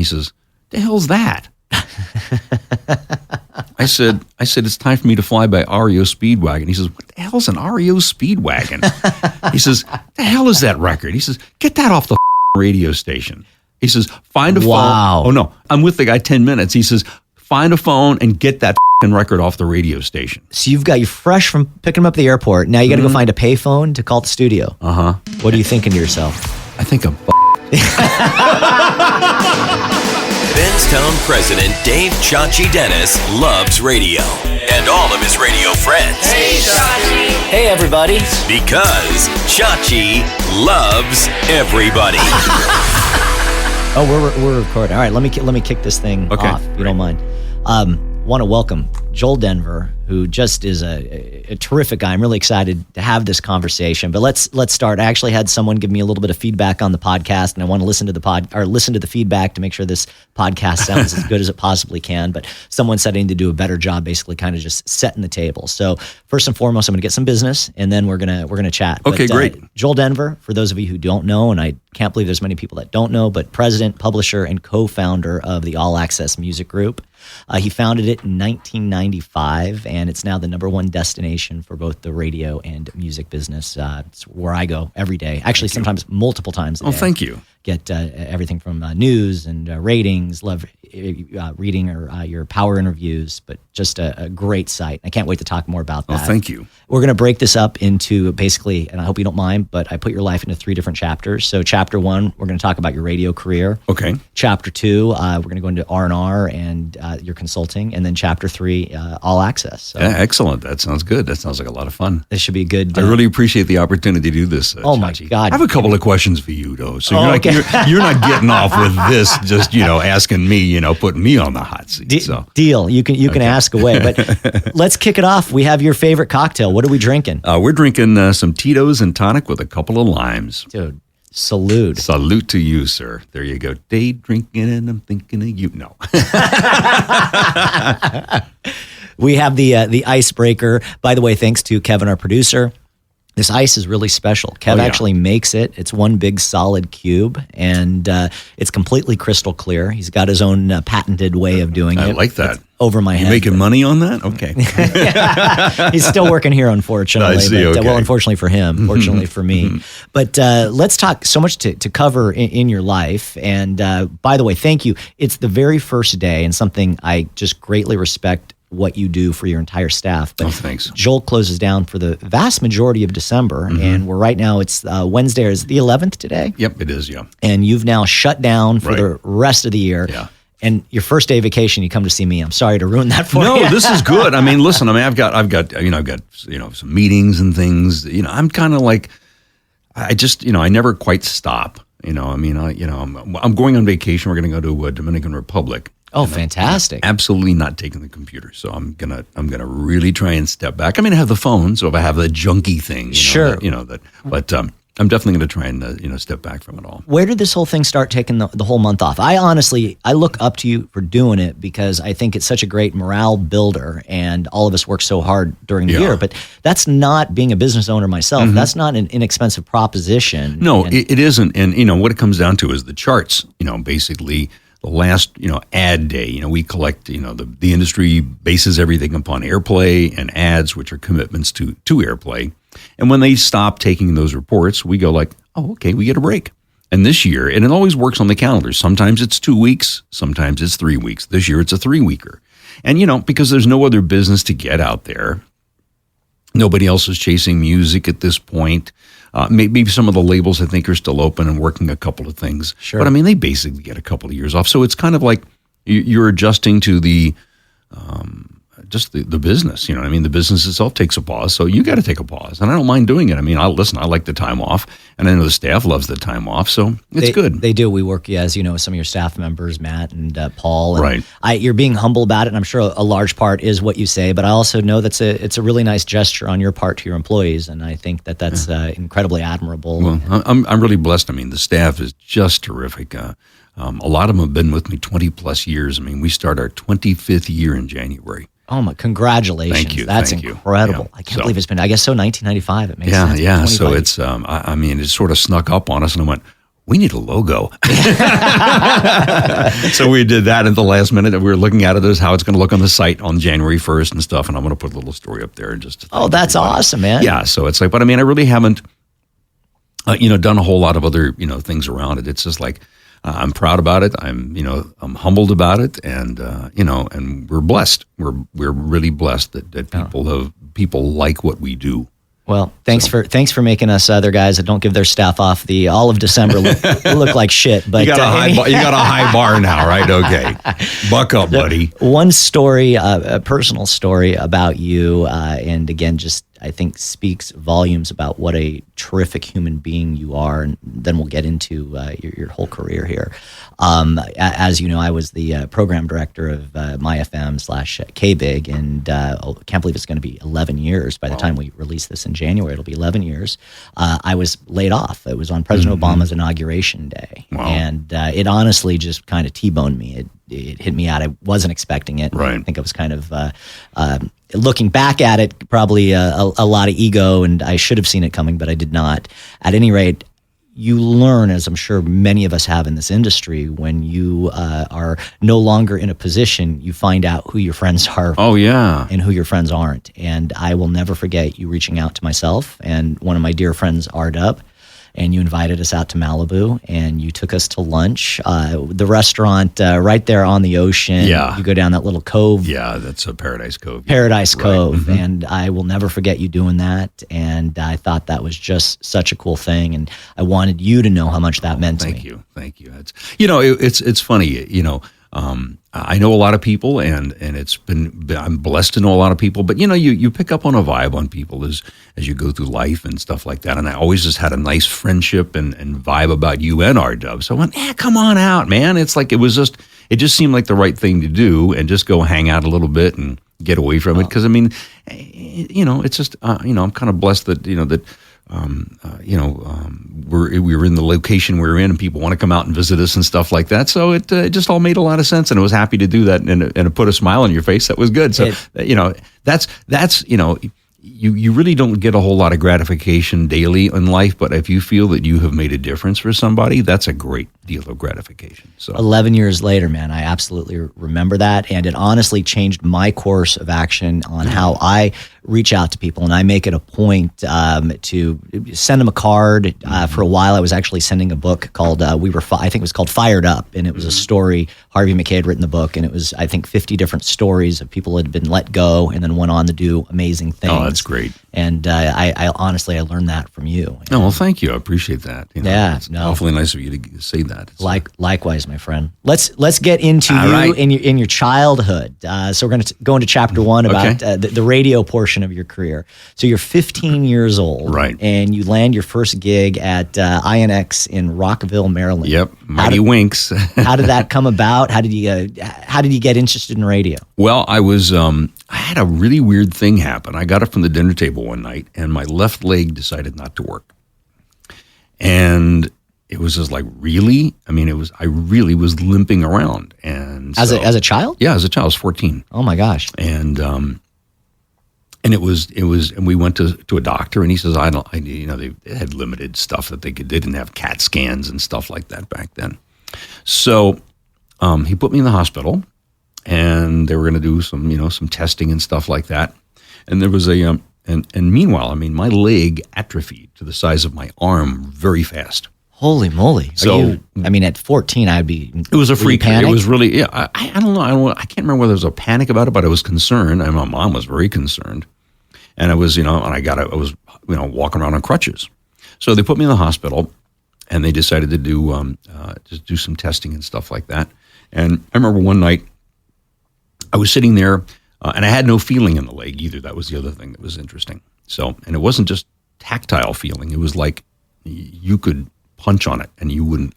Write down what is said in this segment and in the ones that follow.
says, "The hell's that?" I said, "It's time for me to fly by REO Speedwagon." He says, "What the hell's an REO Speedwagon?" He says, "The hell is that record?" He says, "Get that off the radio station." He says, "Find a phone." Oh, no, I'm with the guy 10 minutes. He says, "Find a phone and get that record off the radio station." So you're fresh from picking him up at the airport. Now you got to go find a payphone to call the studio. Uh-huh. What are you thinking to yourself? I think I'm Benstown President Dave Chachi Dennis loves radio and all of his radio friends. Hey, Chachi. Hey, everybody. Because Chachi loves everybody. Oh, we're recording. All right, let me kick this thing off, if you don't mind. Want to welcome Joel Denver, who just is a terrific guy. I'm really excited to have this conversation. But let's start. I actually had someone give me a little bit of feedback on the podcast, and I want to listen to the feedback to make sure this podcast sounds as good as it possibly can. But someone said I need to do a better job, basically, kind of just setting the table. So first and foremost, I'm going to get some business, and then we're gonna chat. Okay, great. Joel Denver, for those of you who don't know, and I can't believe there's many people that don't know, but president, publisher, and co-founder of the All Access Music Group. He founded it in 1995, and it's now the #1 destination for both the radio and music business. It's where I go every day. Actually, sometimes multiple times a day. Oh, thank you. Get everything from news and ratings. Love reading your power interviews, but just a great site. I can't wait to talk more about that. Oh, thank you. We're going to break this up into basically, and I hope you don't mind, but I put your life into 3 different chapters. So chapter 1, we're going to talk about your radio career. Okay. Chapter 2, we're going to go into R&R and your consulting. And then chapter 3, All Access. So yeah, excellent. That sounds good. That sounds like a lot of fun. This should be good. I really appreciate the opportunity to do this. Oh, my Chachi. God. I have a couple of questions for you, though. So you're not getting off with this, just, asking me, putting me on the hot seat. Deal. You can ask away. But let's kick it off. We have your favorite cocktail. What are we drinking? We're drinking some Tito's and tonic with a couple of limes. Dude, salute. Salute to you, sir. There you go. Day drinking and I'm thinking of you. No. We have the icebreaker. By the way, thanks to Kevin, our producer. This ice is really special. Kev actually makes it. It's one big solid cube, and it's completely crystal clear. He's got his own patented way of doing it. I like that. It's over my head. You making money on that? Okay. He's still working here, unfortunately. I see, but, okay. Well, unfortunately for him, fortunately for me. But let's talk so much to cover in your life. And by the way, thank you. It's the very first day, and something I just greatly respect what you do for your entire staff. But thanks. Joel closes down for the vast majority of December, and we're right now, it's Wednesday. Is the 11th today? Yep, it is, yeah. And you've now shut down for the rest of the year. Yeah. And your first day of vacation, you come to see me. I'm sorry to ruin that for you. No, this is good. I mean, listen, I've got some meetings and things. I'm kind of like, I just, I never quite stop. I'm going on vacation. We're going to go to Dominican Republic. Oh, fantastic! I'm absolutely not taking the computer, so I'm gonna really try and step back. I mean, I have the phone, so if I have the junky thing, but I'm definitely gonna try and step back from it all. Where did this whole thing start taking the whole month off? I look up to you for doing it because I think it's such a great morale builder, and all of us work so hard during the year. But that's not being a business owner myself. That's not an inexpensive proposition. No, it isn't. And what it comes down to is the charts. Basically. The last, ad day, we collect, the industry bases everything upon airplay and ads, which are commitments to airplay. And when they stop taking those reports, we go like, oh, okay, we get a break. And this year, and it always works on the calendar. Sometimes it's 2 weeks, sometimes it's 3 weeks. This year it's a 3-weeker. And, because there's no other business to get out there. Nobody else is chasing music at this point. Maybe some of the labels I think are still open and working a couple of things. Sure. But I mean, they basically get a couple of years off. So it's kind of like you're adjusting to the business. The business itself takes a pause. So you got to take a pause. And I don't mind doing it. I mean, I like the time off. And I know the staff loves the time off. So it's good. They do. We work, as you know, with some of your staff members, Matt and Paul. And right. You're being humble about it. And I'm sure a large part is what you say. But I also know it's a really nice gesture on your part to your employees. And I think that's incredibly admirable. Well, I'm really blessed. I mean, the staff is just terrific. A lot of them have been with me 20 plus years. I mean, we start our 25th year in January. Oh my! Congratulations! Thank you. That's incredible. Yeah. I can't believe it's been. I guess so. 1995. It makes sense. sense. Yeah. So it's. It sort of snuck up on us, and I went, we need a logo. So we did that at the last minute. And we were looking at it as how it's going to look on the site on January 1st and stuff. And I'm going to put a little story up there. And just that's awesome, man. Yeah. So it's like, but I mean, I really haven't, done a whole lot of other, things around it. It's just like, I'm proud about it. I'm humbled about it. And, and we're blessed. We're really blessed that people like what we do. Well, thanks for making us other guys that don't give their staff off all of December look like shit. But you got a high bar now, right? Okay, buck up, buddy. One story, a personal story about you, and again, just I think speaks volumes about what a terrific human being you are. And then we'll get into your whole career here. As you know, I was the program director of MyFM/KBig, and can't believe it's going to be 11 years by the time we release this in January. It'll be 11 years. I was laid off. It was on President Obama's inauguration day, and it honestly just kind of T-boned me. It hit me out. I wasn't expecting it. Right. I think I was kind of looking back at it, probably a lot of ego, and I should have seen it coming, but I did not. At any rate, you learn, as I'm sure many of us have in this industry, when you are no longer in a position, you find out who your friends are. Oh, yeah. And who your friends aren't. And I will never forget you reaching out to myself and one of my dear friends, RDub, and you invited us out to Malibu, and you took us to lunch. The restaurant right there on the ocean. Yeah. You go down that little cove. Yeah, that's a Paradise Cove. Paradise Cove. Right. And I will never forget you doing that. And I thought that was just such a cool thing. And I wanted you to know how much that meant to me. Thank you. It's funny, I know a lot of people, and I'm blessed to know a lot of people, but you pick up on a vibe on people as you go through life and stuff like that. And I always just had a nice friendship and vibe about you and RDub. So I went, come on out, man. It's like, it just seemed like the right thing to do, and just go hang out a little bit and get away from it. Cause I mean, it's just, I'm kind of blessed that, we were in the location we were in, and people want to come out and visit us and stuff like that. So it just all made a lot of sense, and I was happy to do that, and it put a smile on your face. That was good. So that's you really don't get a whole lot of gratification daily in life, but if you feel that you have made a difference for somebody, that's a great deal of gratification. So 11 years later, man, I absolutely remember that, and it honestly changed my course of action on how I reach out to people, and I make it a point to send them a card. For a while, I was actually sending a book called I think it was called Fired Up, and it was a story. Harvey Mackay had written the book, and it was, I think, 50 different stories of people who had been let go and then went on to do amazing things. Oh, that's great. And I honestly, I learned that from you. Oh, well, thank you. I appreciate that. It's no. awfully nice of you to say that. Likewise, my friend. Let's get into you in your childhood. So we're going to go into chapter 1 about the radio portion of your career. So you're 15 years old, right? And you land your first gig at INX in Rockville, Maryland. Yep, Mighty Winks. How did that come about? How did you get interested in radio? Well, I had a really weird thing happen. I got up from the dinner table one night, and my left leg decided not to work, and it was just like, really? I mean, I really was limping around. And as a child? Yeah, as a child. I was 14. Oh my gosh. And it was, and we went to a doctor, and he says, they had limited stuff that they didn't have CAT scans and stuff like that back then. So, he put me in the hospital, and they were going to do some testing and stuff like that. And there was and meanwhile, I mean, my leg atrophied to the size of my arm very fast. Holy moly! So, at 14, I'd be. It was a freak. It was really, yeah. I don't know. I can't remember whether there was a panic about it, but I was concerned. And my mom was very concerned, and I was, I was walking around on crutches. So they put me in the hospital, and they decided to just do some testing and stuff like that. And I remember one night, I was sitting there, and I had no feeling in the leg either. That was the other thing that was interesting. So, and it wasn't just tactile feeling. It was like you could punch on it, and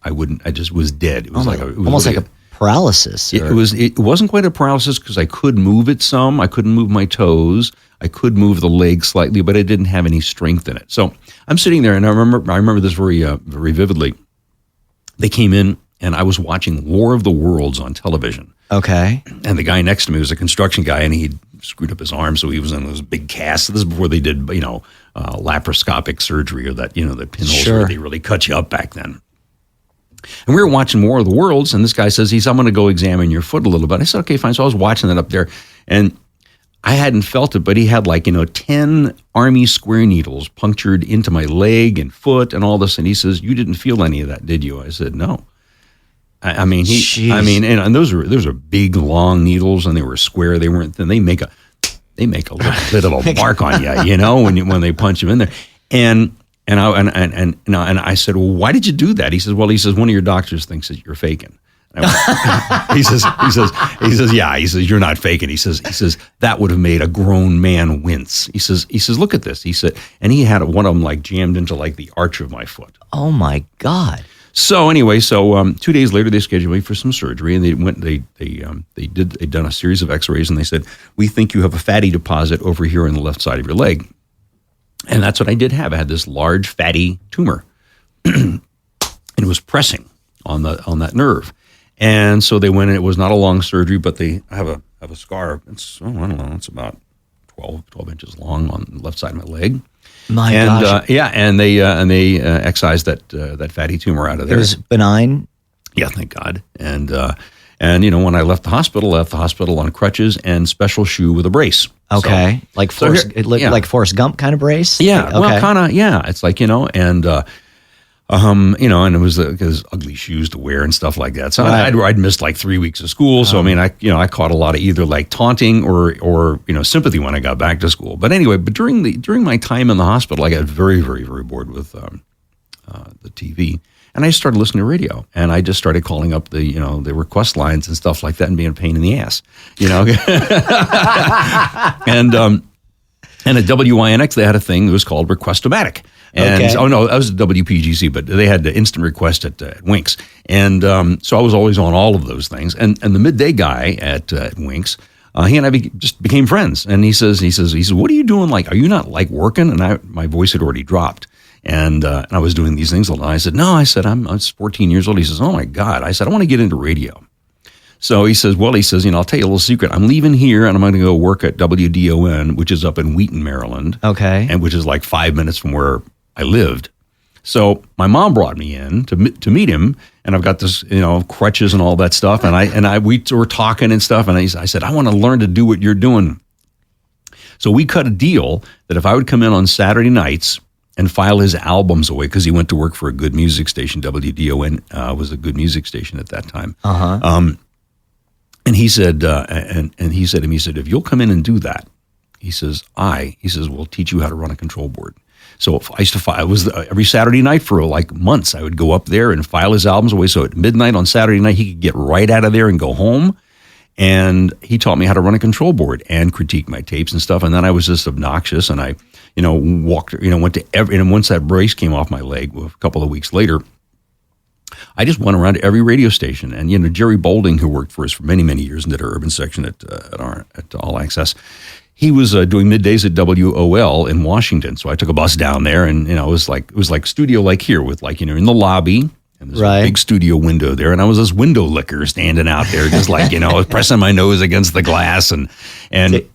I just was dead. It was almost like a paralysis. It wasn't quite a paralysis, because I could move it some. I couldn't move my toes. I could move the leg slightly, but I didn't have any strength in it. So I'm sitting there, and I remember this very, very vividly. They came in, and I was watching War of the Worlds on television. Okay. And the guy next to me was a construction guy, and he screwed up his arm, so he was in those big casts. This is before they did, laparoscopic surgery, or that, the pinholes where they really cut you up back then. And we were watching War of the Worlds, and this guy says, I'm going to go examine your foot a little bit. I said, okay, fine. So I was watching that up there, and I hadn't felt it, but he had 10 Army square needles punctured into my leg and foot and all this. And he says, you didn't feel any of that, did you? I said, no. And those are big, long needles, and they were square. They weren't thin. They make a little bit of a mark on you, when they punch them in there. And I said, well, why did you do that? He says, one of your doctors thinks that you're faking. He says, yeah. He says, you're not faking. He says that would have made a grown man wince. He says, look at this. He said, and he had one of them jammed into the arch of my foot. Oh my God. So anyway, 2 days later they scheduled me for some surgery, and they'd done a series of X-rays, and they said, we think you have a fatty deposit over here on the left side of your leg. And that's what I did have. I had this large fatty tumor, and it was pressing on that nerve. And so they went in. It was not a long surgery, but they have a scar. It's, I don't know, it's about 12 inches long on the left side of my leg. My gosh. And they excised that fatty tumor out of there. It was benign. Yeah, thank God. And when I left the hospital on crutches and special shoe with a brace. Okay, so, like Forrest Gump kind of brace. Yeah, okay. Well, kind of. Yeah, it's and it was because ugly shoes to wear and stuff like that. So right. I'd missed 3 weeks of school. So I caught a lot of either taunting or sympathy when I got back to school. But anyway, during my time in the hospital, I got very, very, very bored with the TV, and I started listening to radio, and I just started calling up the request lines and stuff like that, and being a pain in the ass, and at WINX they had a thing that was called Request-O-Matic. And okay. Oh no, that was WPGC, but they had the instant request at Winks, and so I was always on all of those things. And the midday guy at Winks, he and I just became friends. And he says, what are you doing? Are you not working? And my voice had already dropped, and I was doing these things. And I said, no. I said, I was 14 years old. He says, oh my God. I said, I want to get into radio. So he says, I'll tell you a little secret. I'm leaving here, and I'm going to go work at WDON, which is up in Wheaton, Maryland. Okay. And which is 5 minutes from where I lived. So my mom brought me in to meet him, and I've got this, crutches and all that stuff. And we were talking and stuff. And I said, I want to learn to do what you're doing. So we cut a deal that if I would come in on Saturday nights and file his albums away, because he went to work for a good music station. WDON was a good music station at that time. Uh-huh. And he said, he said to me, if you'll come in and do that, he says, we'll teach you how to run a control board. So if I used to file, it was every Saturday night for months. I would go up there and file his albums away. So at midnight on Saturday night, he could get right out of there and go home. And he taught me how to run a control board and critique my tapes and stuff. And then I was just obnoxious, and I, went to and once that brace came off my leg a couple of weeks later, I just went around to every radio station. And, Jerry Boulding, who worked for us for many, many years and did our urban section at All Access, he was doing middays at WOL in Washington. So I took a bus down there, and, it was like studio like here with in the lobby. And there's a big studio window there. And I was this window licker standing out there, just pressing my nose against the glass. And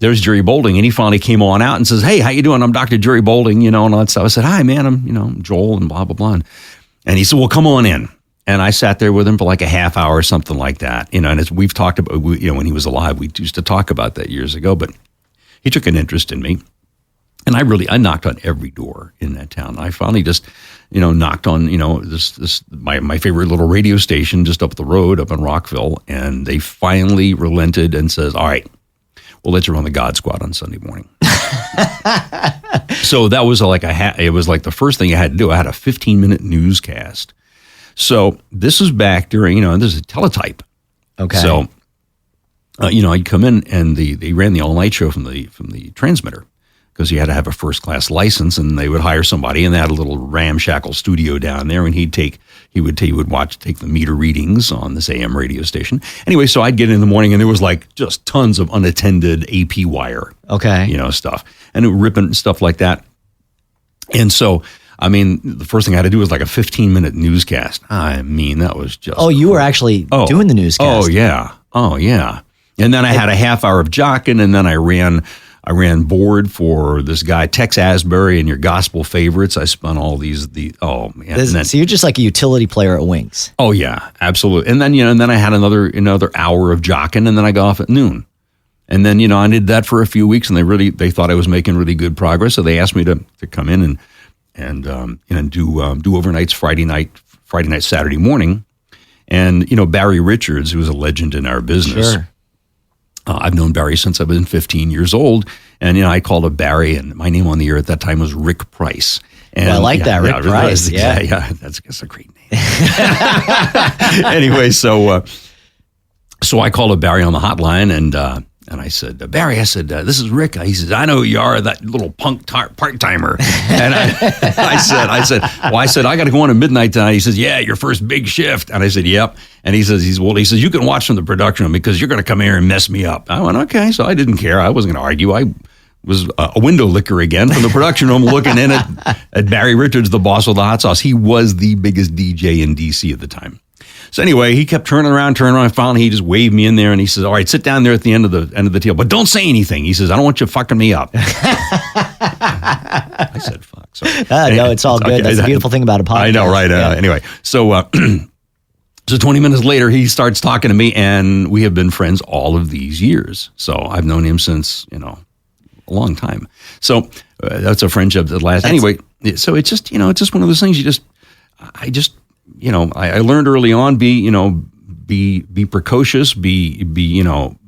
there's Jerry Boulding. And he finally came on out and says, hey, how you doing? I'm Dr. Jerry Boulding, and all that stuff. I said, hi, man, I'm Joel and blah, blah, blah. And he said, well, come on in. And I sat there with him for a half hour or something like that. And as we've talked about, when he was alive, we used to talk about that years ago. But he took an interest in me. And I knocked on every door in that town. I finally just, knocked on, my favorite little radio station just up the road up in Rockville. And they finally relented and says, all right, we'll let you run the God Squad on Sunday morning. So that was it was the first thing I had to do. I had a 15-minute newscast. So this is back during, this is a teletype. Okay. So, I'd come in, and they ran the all-night show from the transmitter, because you had to have a first-class license, and they would hire somebody, and they had a little ramshackle studio down there, and he would take the meter readings on this AM radio station. Anyway, so I'd get in the morning, and there was just tons of unattended AP wire, stuff, and ripping stuff like that. And so, the first thing I had to do was a 15-minute newscast. That was just... Oh, you were actually doing the newscast. Oh, yeah. And then I had a half hour of jocking, and then I ran I ran board for this guy, Tex Asbury, and your gospel favorites. I spun all these. Oh man! So you're just like a utility player at Winks. Oh yeah, absolutely. And then I had another hour of jocking, and then I got off at noon. And then I did that for a few weeks, and they thought I was making really good progress, so they asked me to come in and do overnights Friday night, Saturday morning. And Barry Richards, who was a legend in our business. Sure. I've known Barry since I've been 15 years old, and I called up Barry, and my name on the air at that time was Rick Price. And I like that, Rick Price. Yeah, that's a great name. Anyway, so I called up Barry on the hotline, and I said, Barry, this is Rick. He says, I know who you are, that little punk part-timer. And I said, I got to go on at midnight tonight. He says, yeah, your first big shift. And I said, yep. And he says, you can watch from the production room because you're going to come here and mess me up. I went, okay. So I didn't care. I wasn't going to argue. I was a window licker again from the production room looking in at Barry Richards, the boss of the hot sauce. He was the biggest DJ in D.C. at the time. So anyway, he kept turning around. Finally, he just waved me in there, and he says, all right, sit down there at the end of the table, but don't say anything. He says, I don't want you fucking me up. I said, fuck. So, no, it's all good. Okay. That's the beautiful thing about a podcast. I know, right? Anyway, so 20 minutes later, he starts talking to me, and we have been friends all of these years. So I've known him since, a long time. So that's a friendship that lasts. Anyway, so it's just, it's just one of those things I learned early on, be precocious, don't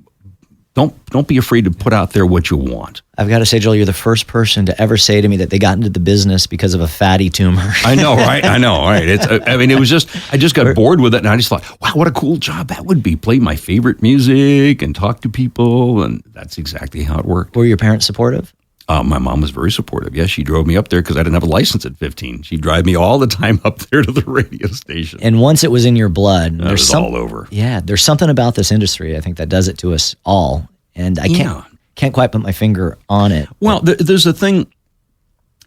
be afraid to put out there what you want. I've got to say, Joel, you're the first person to ever say to me that they got into the business because of a fatty tumor. I know, right? It was just, I just got bored with it, and I just thought, wow, what a cool job that would be. Play my favorite music and talk to people, and that's exactly how it worked. Were your parents supportive? My mom was very supportive. Yes, she drove me up there because I didn't have a license at 15. She'd drive me all the time up there to the radio station. And once it was in your blood, there's all over. Yeah, there's something about this industry, I think, that does it to us all. And I can't quite put my finger on it. Well, there's a thing,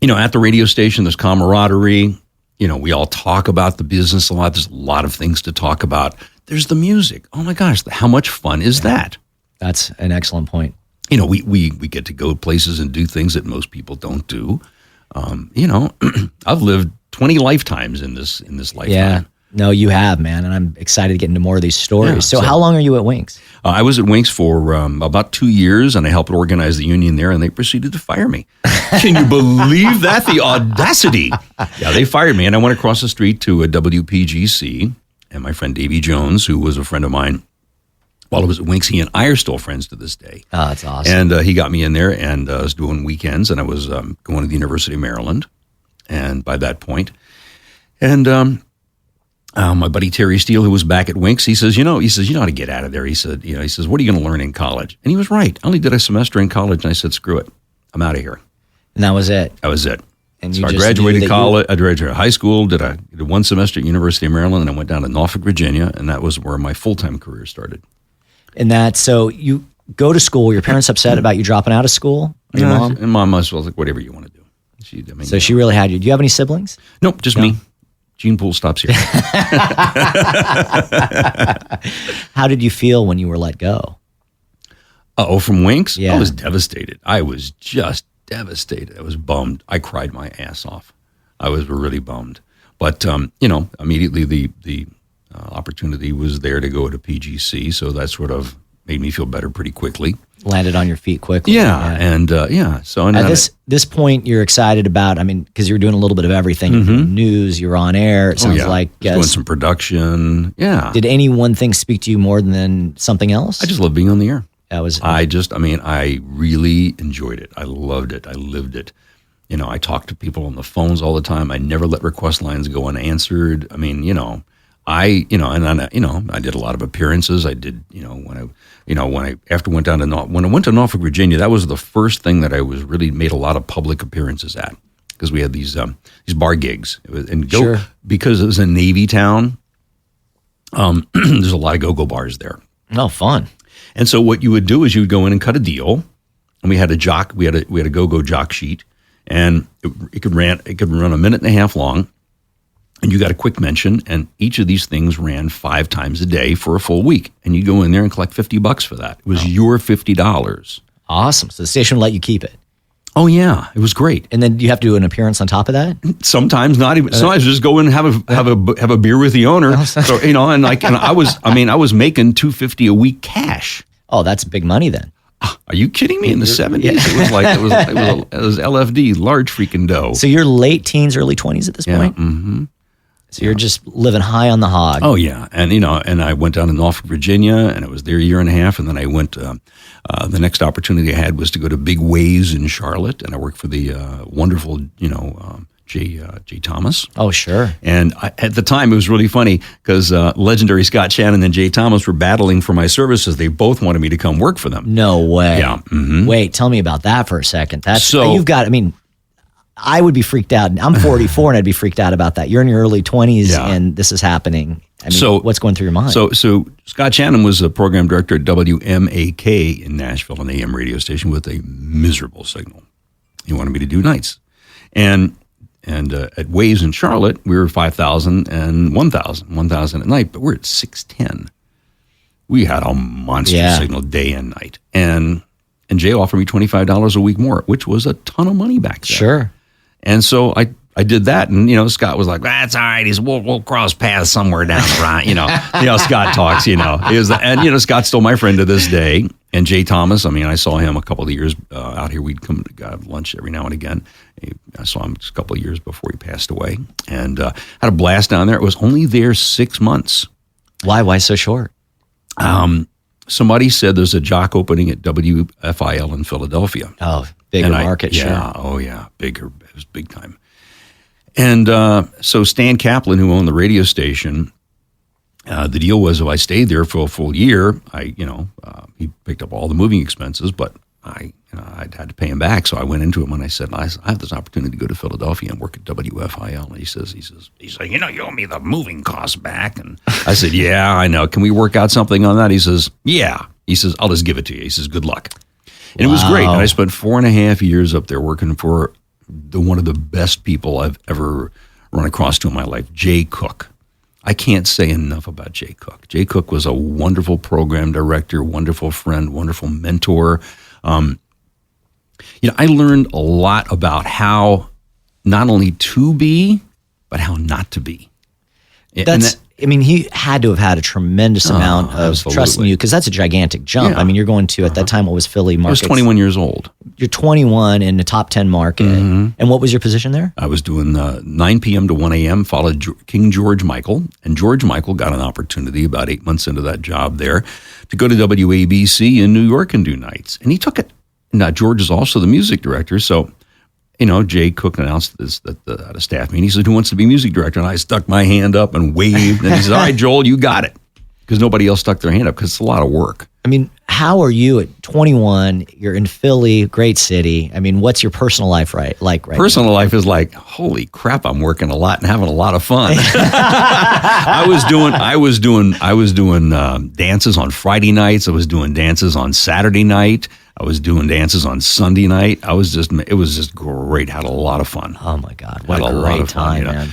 at the radio station, there's camaraderie. We all talk about the business a lot. There's a lot of things to talk about. There's the music. Oh my gosh, how much fun is that? That's an excellent point. We get to go places and do things that most people don't do. I've lived 20 lifetimes in this lifetime. Yeah, no, you have, man, and I'm excited to get into more of these stories. Yeah, so how long are you at Winks? I was at Winks for about 2 years, and I helped organize the union there, and they proceeded to fire me. Can you believe that? The audacity. Yeah, they fired me, and I went across the street to a WPGC, and my friend Davy Jones, who was a friend of mine, while I was at Winks, he and I are still friends to this day. Oh, that's awesome. And he got me in there, and I was doing weekends, and I was going to the University of Maryland, and by that point. And my buddy Terry Steele, who was back at Winks, he says, you know how to get out of there. He said, what are you going to learn in college? And he was right. I only did a semester in college, and I said, screw it. I'm out of here. And that was it? That was it. And so I graduated college. I graduated high school, did one semester at University of Maryland, and I went down to Norfolk, Virginia, and that was where my full-time career started. And so you go to school. Your parents upset about you dropping out of school? Your mom? And mom was like, whatever you want to do. She really had you. Do you have any siblings? Nope, just me. Gene Pool stops here. How did you feel when you were let go? From Winks? Yeah. I was devastated. I was just devastated. I was bummed. I cried my ass off. I was really bummed. But, immediately the opportunity was there to go to PGC, so that sort of made me feel better pretty quickly. Landed on your feet quickly. Yeah. And so at this point, you're excited about, because you're doing a little bit of everything. You're doing news, you're on air. It sounds like doing some production. Yeah. Did any one thing speak to you more than something else? I just love being on the air. I really enjoyed it. I loved it. I lived it. I talked to people on the phones all the time. I never let request lines go unanswered. I did a lot of appearances. I did, when I went to Norfolk, Virginia, that was the first thing that I was really made a lot of public appearances at, because we had these bar gigs, because it was a Navy town. There's a lot of go-go bars there. Oh, fun. And so what you would do is you would go in and cut a deal, and we had a go-go jock sheet, and it could run a minute and a half long. And you got a quick mention, and each of these things ran 5 times a day for a full week. And you go in there and collect $50 for that. It was your $50. Awesome. So the station will let you keep it. Oh yeah, it was great. And then you have to do an appearance on top of that? Sometimes not even. Sometimes just go in and have a beer with the owner. So and I was making $250 a week cash. Oh, that's big money then. Are you kidding me? In the 70s, it was LFD, large freaking dough. So you're late teens, early 20s at this point. Mm-hmm. So you're just living high on the hog. Oh yeah, and I went down to Norfolk, Virginia, and I was there a year and a half, and then I went. The next opportunity I had was to go to Big Ways in Charlotte, and I worked for the wonderful, Jay Thomas. Oh sure. And at the time, it was really funny because legendary Scott Shannon and Jay Thomas were battling for my services. They both wanted me to come work for them. No way. Yeah. Mm-hmm. Wait, tell me about that for a second. So I would be freaked out. I'm 44 and I'd be freaked out about that. You're in your early 20s and this is happening. What's going through your mind? So Scott Shannon was a program director at WMAK in Nashville, an AM radio station with a miserable signal. He wanted me to do nights. And at Waves in Charlotte, we were 5,000 and 1,000 at night, but we're at 610. We had a monster signal day and night. And Jay offered me $25 a week more, which was a ton of money back then. Sure. And so I did that, and Scott was like, "That's all right. We'll cross paths somewhere down the line." Scott talks. Scott's still my friend to this day. And Jay Thomas, I saw him a couple of years out here. We'd come to have lunch every now and again. I saw him just a couple of years before he passed away, and had a blast down there. It was only there 6 months. Why? Why so short? Somebody said there's a jock opening at WFIL in Philadelphia. Oh, bigger market, sure. Yeah, oh yeah, bigger. It was big time. And so Stan Kaplan, who owned the radio station, the deal was if I stayed there for a full year, he picked up all the moving expenses, but I had to pay him back. So I went into him and I said, I have this opportunity to go to Philadelphia and work at WFIL. And he's like, you owe me the moving costs back. And I said, yeah, I know. Can we work out something on that? He says, yeah. He says, I'll just give it to you. He says, good luck. And it was great. And I spent 4.5 years up there working for one of the best people I've ever run across in my life, Jay Cook. I can't say enough about Jay Cook. Jay Cook was a wonderful program director, wonderful friend, wonderful mentor. I learned a lot about how not only to be, but how not to be. He had to have had a tremendous amount of trust in you, because that's a gigantic jump. Yeah. You're going to, at that time, what was Philly market? I was 21 years old. You're 21 in the top 10 market. Mm-hmm. And what was your position there? I was doing 9 p.m. to 1 a.m., followed King George Michael. And George Michael got an opportunity about 8 months into that job there to go to WABC in New York and do nights. And he took it. Now, George is also the music director, so Jay Cook announced this at a staff meeting. He said, who wants to be music director? And I stuck my hand up and waved. And he said, all right, Joel, you got it. Because nobody else stuck their hand up, because it's a lot of work. How are you at 21? You're in Philly, great city. What's your personal life like right Personal now? life is like, holy crap, I'm working a lot and having a lot of fun. I was doing dances on Friday nights. I was doing dances on Saturday night. I was doing dances on Sunday night. It was just great. Had a lot of fun. Oh my God, what a great time, man!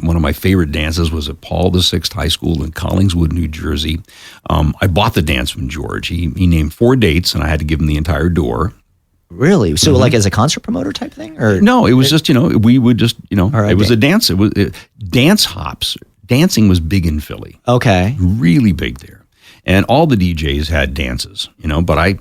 One of my favorite dances was at Paul VI High School in Collingswood, New Jersey. I bought the dance from George. He named 4 dates, and I had to give him the entire door. Really? So, like as a concert promoter type thing, or no? It was just we would just right, it was a dance. It was dance hops. Dancing was big in Philly. Okay, really big there. And all the DJs had dances, but I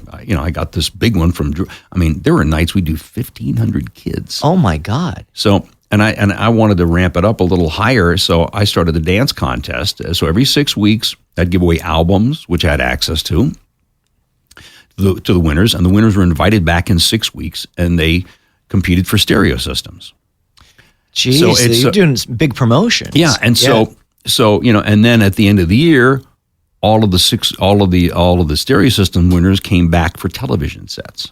got this big one from, there were nights we'd do 1,500 kids. Oh my God. So, and I wanted to ramp it up a little higher. So I started the dance contest. So every 6 weeks I'd give away albums, which I had access to the winners. And the winners were invited back in 6 weeks, and they competed for stereo systems. Jeez, so you're doing big promotions. Yeah. And so, and then at the end of the year, all of the stereo system winners came back for television sets.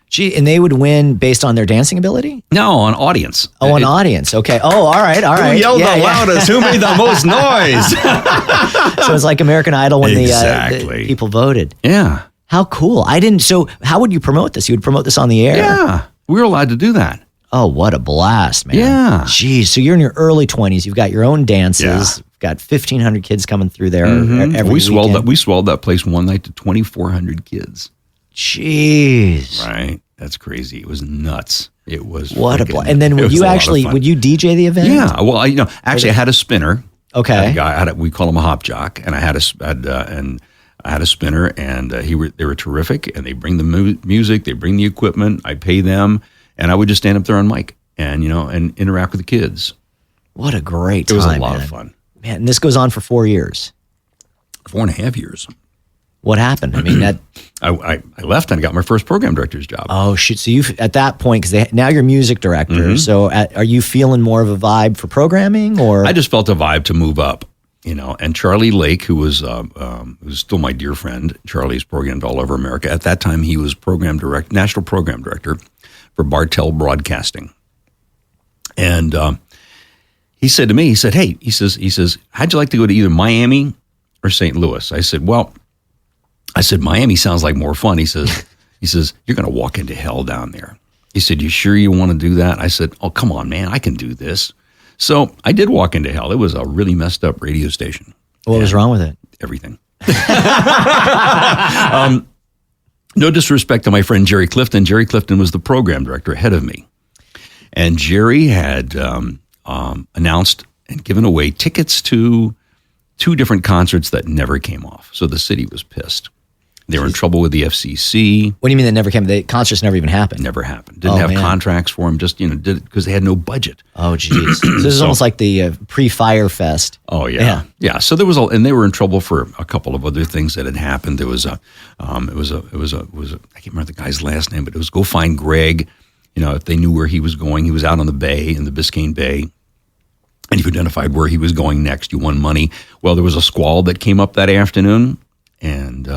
Gee, and they would win based on their dancing ability? No, on audience. Oh, on audience. Okay. Oh, all right. Who yelled the loudest? Who made the most noise? So it's like American Idol when the people voted. Yeah. How cool. So how would you promote this? You would promote this on the air? Yeah. We were allowed to do that. Oh, what a blast, man. Yeah. Jeez. So you're in your early 20s. You've got your own dances. Yeah. Got 1,500 kids coming through there every weekend. We swelled that place one night to 2,400 kids. Jeez. Right. That's crazy. It was nuts. It was what and then would you DJ the event? Yeah. Well, I had a spinner. Okay. We call him a hop jock, and I had a spinner, and they were terrific, and they bring the music, they bring the equipment, I pay them, and I would just stand up there on mic and and interact with the kids. What a great time! It was a lot of fun, man. And this goes on for 4 years. 4.5 years. What happened? I mean, I left and I got my first program director's job. Oh shit! So you at that point, because now you're music director. Mm-hmm. So are you feeling more of a vibe for programming, or I just felt a vibe to move up, And Charley Lake, who's still my dear friend, Charley's programmed all over America. At that time, he was national program director for Bartell Broadcasting, and he said to me, he said, "Hey," he says, "How'd you like to go to either Miami or St. Louis?" I said, "Miami sounds like more fun." He says, "You're going to walk into hell down there." He said, "You sure you want to do that?" I said, "Oh, come on, man, I can do this." So I did walk into hell. It was a really messed up radio station. What was wrong with it? Everything. No disrespect to my friend Jerry Clifton. Jerry Clifton was the program director ahead of me. And Jerry had announced and given away tickets to 2 different concerts that never came off. So the city was pissed. They were in trouble with the FCC. What do you mean they never came? The concerts never even happened? Never happened. Didn't have contracts for them. Just, did it because they had no budget. Oh, geez. So this is almost like the pre-Fire Fest. Oh, yeah. Yeah. So there was and they were in trouble for a couple of other things that had happened. There was I can't remember the guy's last name, but it was go find Greg. If they knew where he was going, he was out on the bay, in the Biscayne Bay. And if you identified where he was going next, you won money. Well, there was a squall that came up that afternoon, and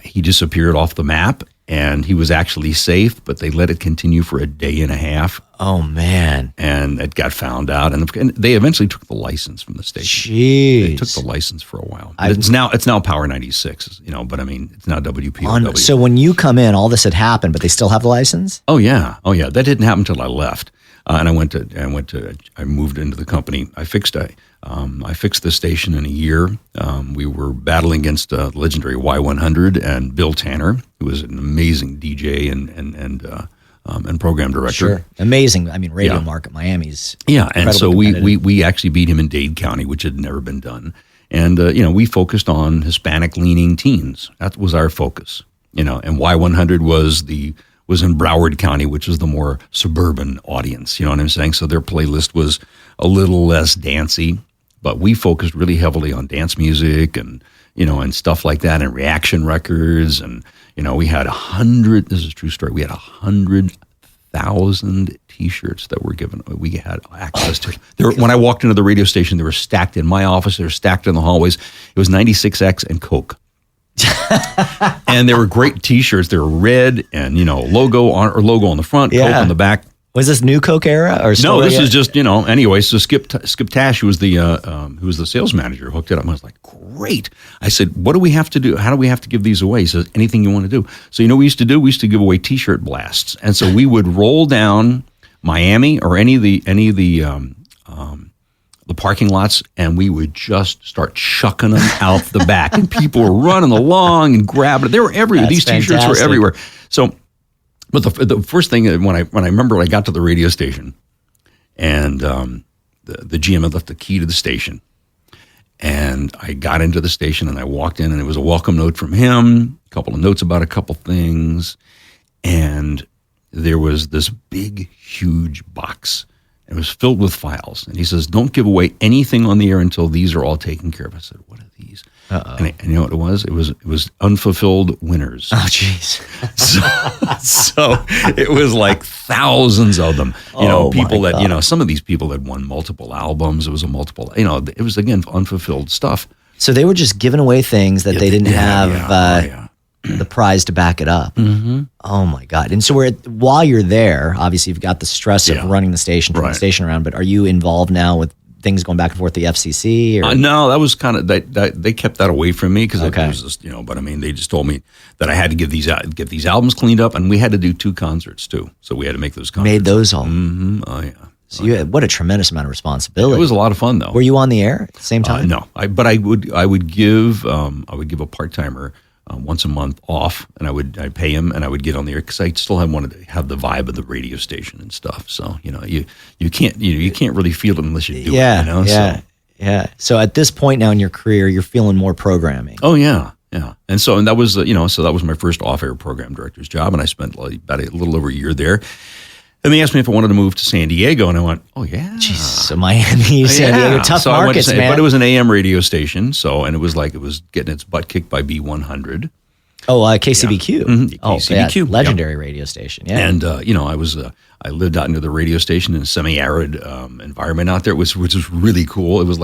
he disappeared off the map, and he was actually safe, but they let it continue for a day and a half. Oh, man. And it got found out, and they eventually took the license from the station. Jeez. They took the license for a while. It's now Power 96, but I mean, it's now WPGC. So when you come in, all this had happened, but they still have the license? Oh, yeah. That didn't happen until I left. And I moved into the company. I fixed the station in a year. We were battling against legendary Y100 and Bill Tanner, who was an amazing DJ and program director. Sure, amazing. I mean, radio market Miami's and so we actually beat him in Dade County, which had never been done. And we focused on Hispanic leaning teens. That was our focus. And Y100 was in Broward County, which is the more suburban audience. You know what I'm saying? So their playlist was a little less dancey, but we focused really heavily on dance music and stuff like that, and reaction records. And, we had 100, this is a true story, we had 100,000 T-shirts that were given, we had access to. When I walked into the radio station, they were stacked in my office, they were stacked in the hallways. It was 96X and Coke. And they were great T-shirts. They were red and logo on the front, Coke on the back. Was this new Coke era or no? This is just Anyway, so Skip Tash, who was the sales manager, hooked it up. And I was like, great. I said, what do we have to do? How do we have to give these away? He says, anything you want to do. So what we used to do? We used to give away T-shirt blasts, and so we would roll down Miami or any of the parking lots, and we would just start chucking them out the back, and people were running along and grabbing it. They were everywhere. These T-shirts were everywhere. So, but the first thing when I remember when I got to the radio station, and the GM had left the key to the station, and I got into the station and I walked in, and it was a welcome note from him, a couple of notes about a couple things, and there was this big, huge box. It was filled with files. And he says, don't give away anything on the air until these are all taken care of. I said, what are these? And you know what it was? It was unfulfilled winners. Oh, jeez. So it was like thousands of them. People that, some of these people had won multiple albums. It was it was, again, unfulfilled stuff. So they were just giving away things that they didn't have the prize to back it up. Mm-hmm. Oh my God. And so while you're there, obviously you've got the stress of running the station, turning the station around, but are you involved now with things going back and forth, the FCC? Or? No, that was kind of, they kept that away from me because it was just, but I mean, they just told me that I had to get these albums cleaned up, and we had to do 2 concerts too. So we had to make those concerts. Made those all. Mm-hmm. Oh, yeah. So you had, what a tremendous amount of responsibility. It was a lot of fun though. Were you on the air at the same time? No, but I would give a part-timer once a month off, and I'd pay him, and I would get on the air because I still wanted to have the vibe of the radio station and stuff. So you can't really feel it unless you do it. Yeah. So at this point now in your career, you're feeling more programming. Oh yeah. And that was that was my first off-air program director's job, and I spent about a little over a year there. And they asked me if I wanted to move to San Diego, and I went, "Oh yeah, jeez, so Miami, San Diego, tough markets, man." But it was an AM radio station, and it was getting its butt kicked by B100. Oh, KCBQ. Yeah. Mm-hmm. KCBQ, legendary radio station. Yeah, and I lived out near the radio station in a semi-arid environment out there, which was really cool. It was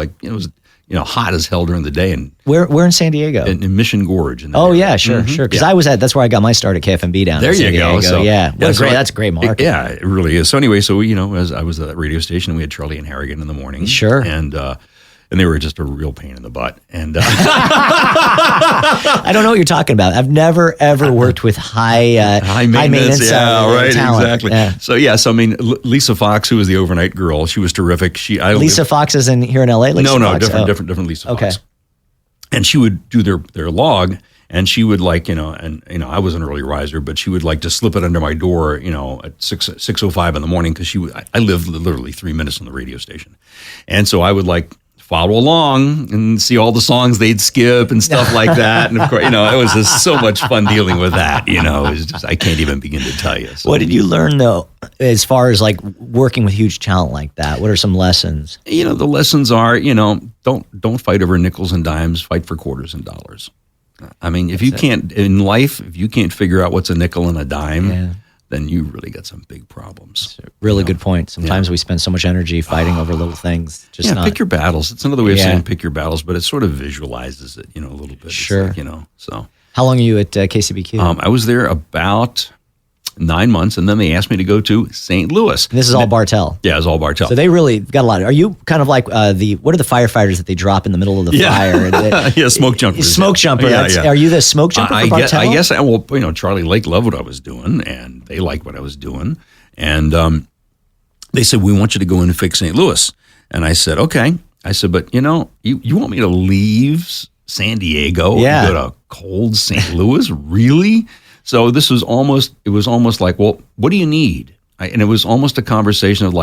hot as hell during the day. And where in San Diego? In Mission Gorge. Yeah, sure. Because that's where I got my start at KFMB down there. There you go. So, that's a great market. It really is. So anyway, as I was at that radio station, and we had Charlie and Harrigan in the morning. Sure. And they were just a real pain in the butt. And I don't know what you're talking about. I've never ever worked with high maintenance right, talent. Exactly. Yeah. So Lisa Foxx, who was the overnight girl, she was terrific. Lisa Foxx is here in LA. Different Lisa Foxx. And she would do their log, and she would I was an early riser, but she would just slip it under my door, at 6:05 in the morning, because I lived literally 3 minutes from the radio station, and so I would follow along and see all the songs they'd skip and stuff like that. And of course, it was just so much fun dealing with that. It was just, I can't even begin to tell you. So, what did you learn though, as far as working with huge talent like that? What are some lessons? The lessons are, don't fight over nickels and dimes, fight for quarters and dollars. I mean, if you can't figure out what's a nickel and a dime, then you really got some big problems. Really good point. Sometimes we spend so much energy fighting over little things. Pick your battles. It's another way of saying pick your battles, but it sort of visualizes it, a little bit. Sure. So. How long are you at KCBQ? I was there about 9 months, and then they asked me to go to St. Louis. And this is all Bartell. Yeah, it's all Bartell. So they really got a lot. Are you kind of like what are the firefighters that they drop in the middle of the fire? Smoke jumpers. Smoke jumper. Are you the smoke jumper for Bartell? I guess. Charley Lake loved what I was doing, and they liked what I was doing. And they said, "We want you to go in and fix St. Louis." And I said, "Okay." I said, "But you want me to leave San Diego and go to cold St. Louis? Really?" So it was almost like, well, what do you need? And it was almost a conversation of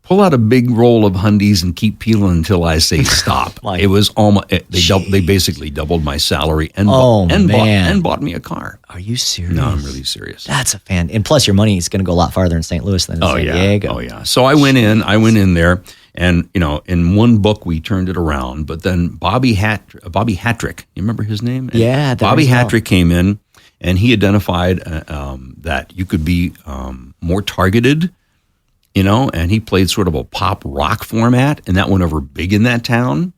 pull out a big roll of Hundies and keep peeling until I say stop. It was almost, they basically doubled my salary and bought me a car. Are you serious? No, I'm really serious. That's a fan. And plus your money is going to go a lot farther in St. Louis than in San Diego. Oh yeah. So I went in there, and in one book we turned it around, but then Bobby Hattrik, you remember his name? Yeah. Bobby Hattrik came in, and he identified that you could be more targeted, and he played sort of a pop rock format, and that went over big in that town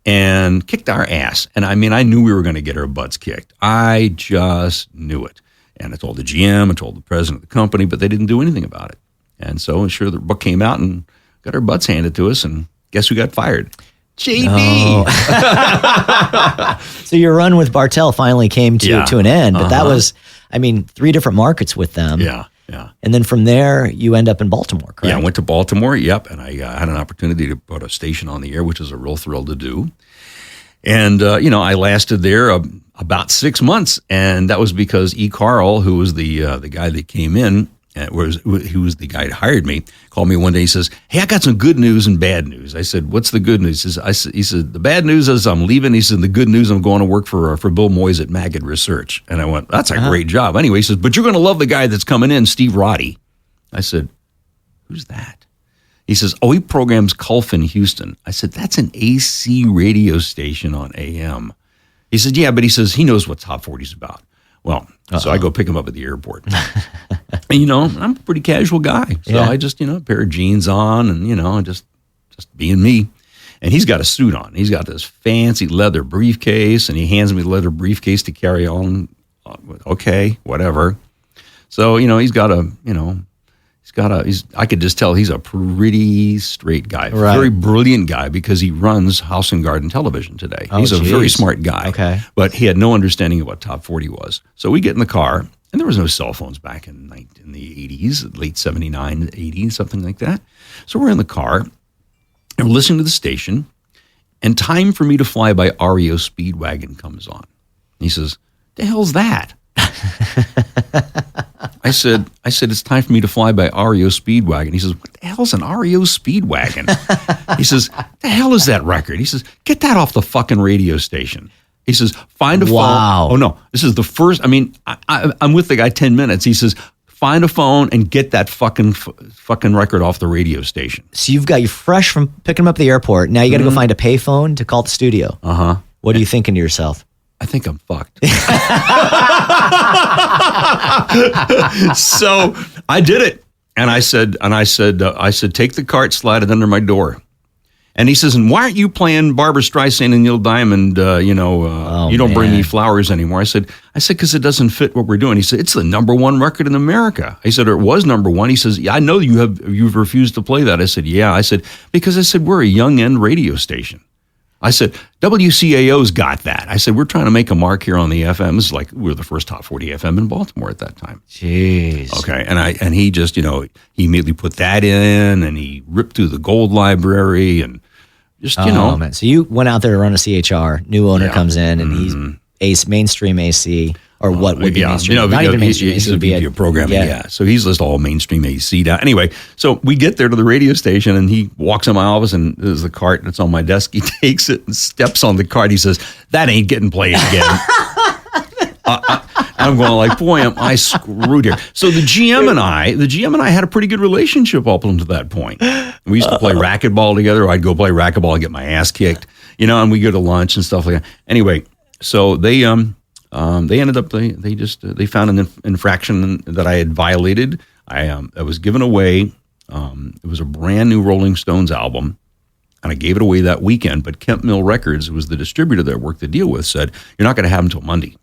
and kicked our ass. And I knew we were going to get our butts kicked. I just knew it. And I told the GM, I told the president of the company, but they didn't do anything about it. And so sure, the book came out and got our butts handed to us, and guess who got fired? JB. No. So your run with Bartell finally came to an end, but that was, 3 different markets with them. Yeah. And then from there, you end up in Baltimore, correct? Yeah, I went to Baltimore, yep, and I had an opportunity to put a station on the air, which was a real thrill to do. And, I lasted there about 6 months, and that was because Karl, who was the guy that came in, who was the guy that hired me, called me one day. He says, "Hey, I got some good news and bad news." I said, "What's the good news?" He said, "The bad news is I'm leaving." He said, "The good news, I'm going to work for Bill Moyes at Maggot Research." And I went, "That's a great job." Anyway, he says, "But you're going to love the guy that's coming in, Steve Roddy." I said, "Who's that?" He says, "Oh, he programs Culf in Houston." I said, "That's an AC radio station on AM." He said, "Yeah, but he says he knows what Top 40's about." Well, so I go pick him up at the airport. And, I'm a pretty casual guy. So I just, a pair of jeans on and, just being me. And he's got a suit on. He's got this fancy leather briefcase, and he hands me the leather briefcase to carry on. Okay, whatever. So, he's got I could just tell he's a pretty straight guy. Right. Very brilliant guy, because he runs House and Garden Television today. He's a very smart guy. Okay. But he had no understanding of what Top 40 was. So we get in the car, and there was no cell phones back in the 80s, late 79, 80, something like that. So we're in the car, and we're listening to the station, and Time for Me to Fly by REO Speedwagon comes on. He says, the hell's that? I said, it's time for me to fly by REO Speedwagon. He says, what the hell's an REO Speedwagon? He says, the hell is that record? He says, get that off the fucking radio station. He says, find a phone. Oh, no, this is the first, I'm with the guy 10 minutes. He says, find a phone and get that fucking record off the radio station. So you're fresh from picking him up at the airport. Now you got to go find a payphone to call the studio. Uh-huh. What are you thinking to yourself? I think I'm fucked. So I did it. And I said, take the cart, slide it under my door. And he says, and why aren't you playing Barbra Streisand and Neil Diamond? You don't bring me flowers anymore. I said, because it doesn't fit what we're doing. He said, it's the number one record in America. I said, it was number one. He says, yeah, I know you've refused to play that. I said, yeah. I said, because we're a young end radio station. I said, WCAO's got that. I said, we're trying to make a mark here on the FM. It's like we were the first top 40 FM in Baltimore at that time. Jeez. Okay. And he just, he immediately put that in, and he ripped through the gold library and just, Oh, man. So you went out there to run a CHR. New owner comes in, and he's mainstream AC. Or what would be mainstream? Not even mainstream. He's a VP of programming, yeah. So he's just all mainstream AC down. Anyway, so we get there to the radio station, and he walks in my office, and there's the cart, and it's on my desk. He takes it and steps on the cart. He says, that ain't getting played again. I'm going like, boy, am I screwed here. So the GM and I had a pretty good relationship up until that point. We used to play racquetball together. I'd go play racquetball and get my ass kicked, and we go to lunch and stuff like that. Anyway, so they ended up, they found an infraction that I had violated. I was given away. It was a brand new Rolling Stones album, and I gave it away that weekend. But Kemp Mill Records, who was the distributor that I worked the deal with, said, you're not going to have them until Monday.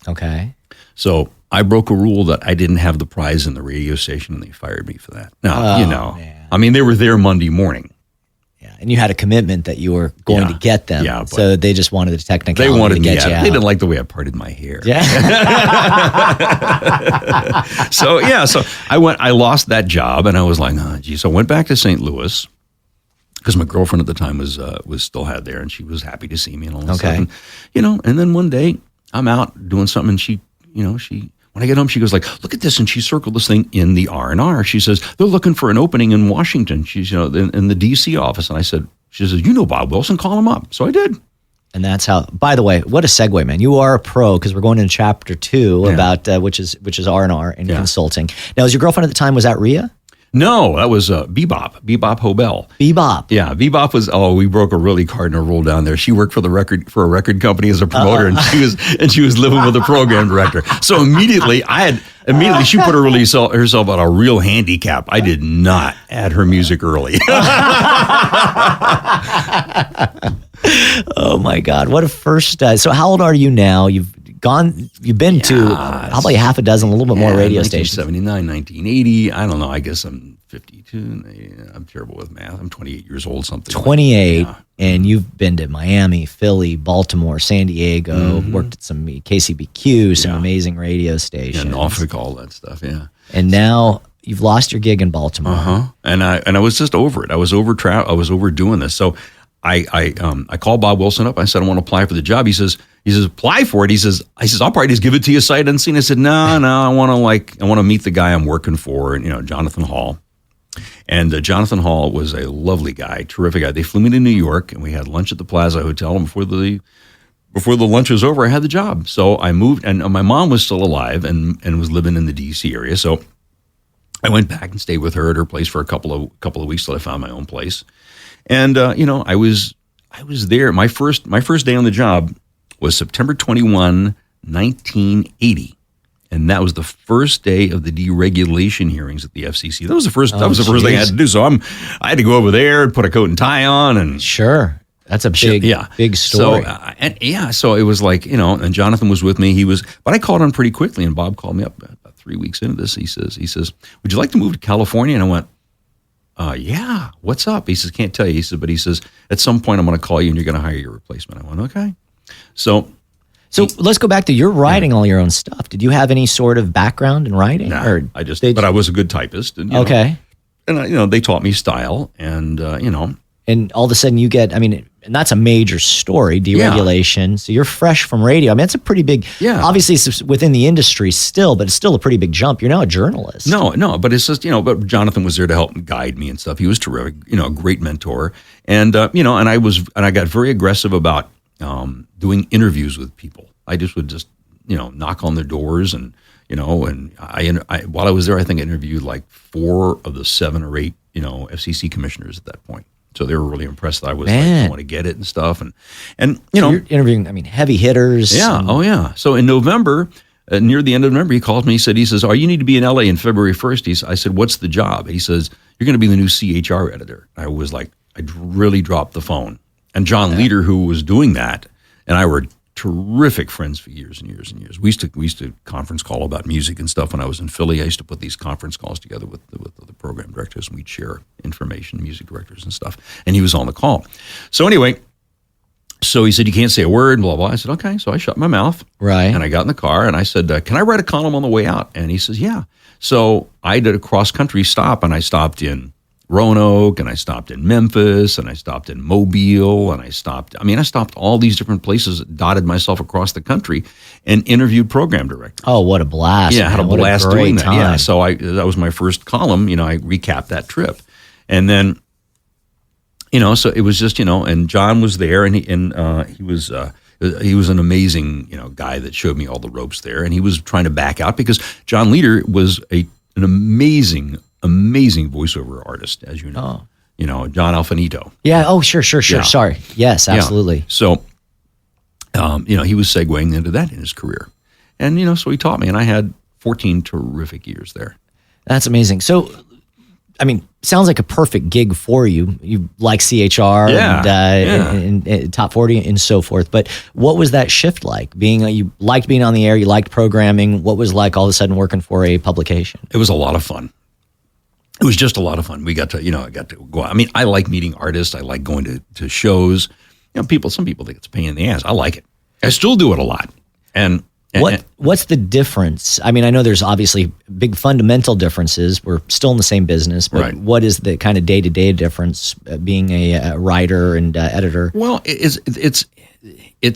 Okay. So I broke a rule that I didn't have the prize in the radio station, and they fired me for that. Now, man. They were there Monday morning. Yeah, and you had a commitment that you were going to get them. Yeah, so they just wanted the technicality they wanted to get you out. They didn't like the way I parted my hair. Yeah. So I lost that job, and I was like, oh, geez. So I went back to St. Louis because my girlfriend at the time was still had there, and she was happy to see me and all that stuff. And, and then one day I'm out doing something, and she when I get home, she goes like, look at this. And she circled this thing in the R&R. She says, they're looking for an opening in Washington. She's, in the D.C. office. And she says, Bob Wilson, call him up. So I did. And that's how, by the way, what a segue, man. You are a pro, because we're going into chapter 2 about, which is R&R and consulting. Now, was your girlfriend at the time, was that Ria? No, that was BeBop Hobel. BeBop. Yeah, BeBop was, we broke a really cardinal rule down there. She worked for a record company as a promoter, and she was living with a program director. So immediately she put herself on a real handicap. I did not add her music early. Oh my God, what a first, so how old are you now? You've been to probably half a dozen, a little bit more radio stations. 1979, 1980. I don't know. I guess I'm 52. I'm terrible with math. I'm 28 years old, something. 28, and you've been to Miami, Philly, Baltimore, San Diego, worked at some KCBQ, some amazing radio stations. Yeah, Norfolk, all that stuff, yeah. And now you've lost your gig in Baltimore. And I was just over it. I was overdoing this. So I called Bob Wilson up. I said, I want to apply for the job. He says, apply for it. He says, I'll probably just give it to you sight unseen. I said, no, I want to meet the guy I'm working for, Jonathan Hall. And Jonathan Hall was a lovely guy, terrific guy. They flew me to New York, and we had lunch at the Plaza Hotel. And before the lunch was over, I had the job. So I moved, and my mom was still alive and was living in the D.C. area. So I went back and stayed with her at her place for a couple of weeks till I found my own place. And I was there. My first day on the job was September 21, 1980, and that was the first day of the deregulation hearings at the FCC. That was the first. That was the first thing I had to do. So I had to go over there and put a coat and tie on, and sure, that's a big story. So it was like, and Jonathan was with me. But I called on pretty quickly, and Bob called me up about 3 weeks into this. He says, would you like to move to California? And I went, yeah, what's up? He says, can't tell you. He says, at some point I'm going to call you and you're going to hire your replacement. I went, okay. So let's go back to your writing all your own stuff. Did you have any sort of background in writing? No, but I was a good typist. And, okay. And they taught me style and, And all of a sudden you get, and that's a major story, deregulation. So you're fresh from radio. I mean, it's a pretty big, obviously it's within the industry still, but it's still a pretty big jump. You're now a journalist. No, but it's just, but Jonathan was there to help guide me and stuff. He was terrific, a great mentor. And, and I got very aggressive about doing interviews with people. I just would knock on their doors and I while I was there, I think I interviewed like 4 of the 7 or 8, FCC commissioners at that point. So they were really impressed that I was I want to get it and stuff. And so you're interviewing, heavy hitters. Yeah. So in November, near the end of November, he called me. He says, "Oh, you need to be in LA in February 1st." I said, "What's the job?" He says, "You're going to be the new CHR editor." I was like, I'd really dropped the phone. And John Leader, who was doing that, and I were terrific friends for years and years and years. We used to conference call about music and stuff when I was in Philly. I used to put these conference calls together with the program directors, and we'd share information, music directors and stuff. And he was on the call. So anyway, so he said, "You can't say a word," blah, blah. I said, "Okay." So I shut my mouth. Right. And I got in the car and I said, "Can I write a column on the way out?" And he says, "Yeah." So I did a cross-country stop, and I stopped in Roanoke, and I stopped in Memphis, and I stopped in Mobile, and I stopped all these different places, dotted myself across the country, and interviewed program directors. Oh, what a blast. Yeah, I had a what blast doing that. Time. Yeah, so that was my first column, I recapped that trip. And then, so it was just, and John was there, and he was an amazing, guy that showed me all the ropes there, and he was trying to back out because John Leader was an amazing voiceover artist, as you know. John Alfinito. Yeah. Oh, sure. Yeah. Sorry. Yes, absolutely. Yeah. So, he was segueing into that in his career. And, so he taught me, and I had 14 terrific years there. That's amazing. So, sounds like a perfect gig for you. You like CHR and Top 40 and so forth. But what was that shift like? You liked being on the air, you liked programming. What was it like all of a sudden working for a publication? It was a lot of fun. It was just a lot of fun. We got to, I got to go out. I like meeting artists. I like going to shows. Some people think it's a pain in the ass. I like it. I still do it a lot. And what's the difference? I know there's obviously big fundamental differences. We're still in the same business, but what is the kind of day-to-day difference being a writer and editor? Well, it's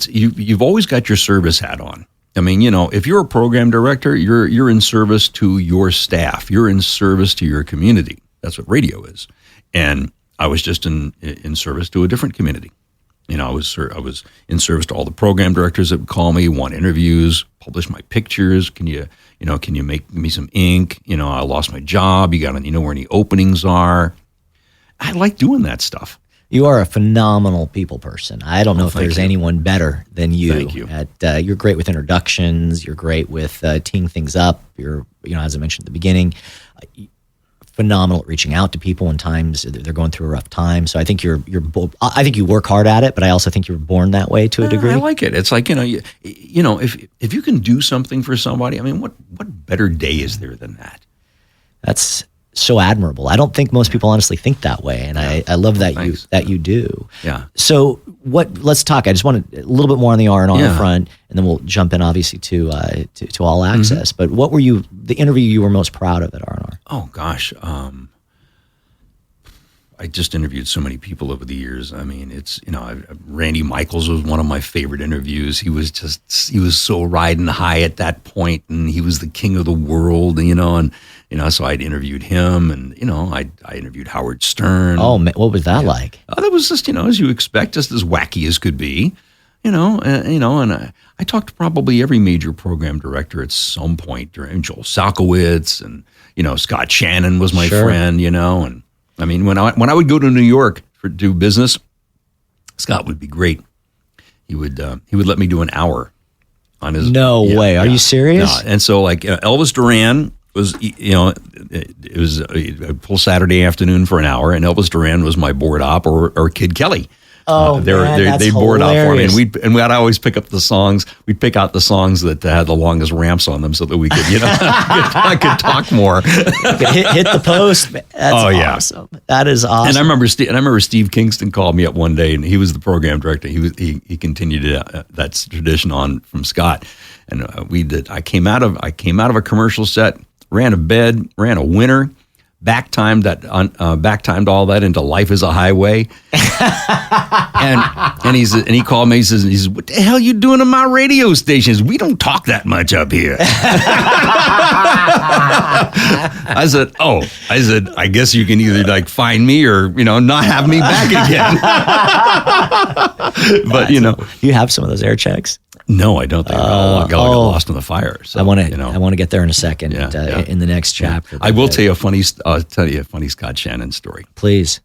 you've always got your service hat on. If you're a program director, you're in service to your staff. You're in service to your community. That's what radio is. And I was just in service to a different community. I was in service to all the program directors that would call me, want interviews, publish my pictures. Can you make me some ink? I lost my job. You got to know where any openings are. I like doing that stuff. You are a phenomenal people person. I don't know if there's anyone better than you. Thank you. You're great with introductions. You're great with teeing things up. You're, as I mentioned at the beginning, phenomenal at reaching out to people when times they're going through a rough time. So I think I think you work hard at it, but I also think you're born that way to a degree. I like it. It's like, if you can do something for somebody, what better day is there than that? That's so admirable. I don't think most people honestly think that way, and I love that you do. Yeah. So let's talk. I just want a little bit more on the R&R front, and then we'll jump in obviously to All Access. Mm-hmm. But what were the interview you were most proud of at R&R? Oh gosh, I just interviewed so many people over the years. It's Randy Michaels was one of my favorite interviews. He was so riding high at that point, and he was the king of the world, so I'd interviewed him, and I interviewed Howard Stern. Oh, man, what was that like? That was just as you expect, just as wacky as could be, and I talked to probably every major program director at some point during Joel Salkowitz, and Scott Shannon was my friend, and when I would go to New York to do business, Scott would be great. He would let me do an hour on his. No way. Are you serious? No. And so Elvis Duran was, it was a full Saturday afternoon for an hour, and Elvis Duran was my board op or Kid Kelly. Oh, man, they board up for me, and we'd always pick up the songs. We'd pick out the songs that had the longest ramps on them, so that we could, I could talk more. hit the post. That's awesome. Yeah. That is awesome. And I remember Steve Kingston called me up one day, and he was the program director. He continued that tradition on from Scott, and we did. I came out of a commercial set, ran a bed, ran a winner, backtimed all that into Life is a Highway. and he called me, he says, what the hell you doing on my radio stations? We don't talk that much up here. I said, I guess you can either like find me or, not have me back again. But, you have some of those air checks? No, I don't think. I got lost in the fire. So, I want to get there in a second. In the next chapter. I will tell you I'll tell you a funny Scott Shannon story. Please.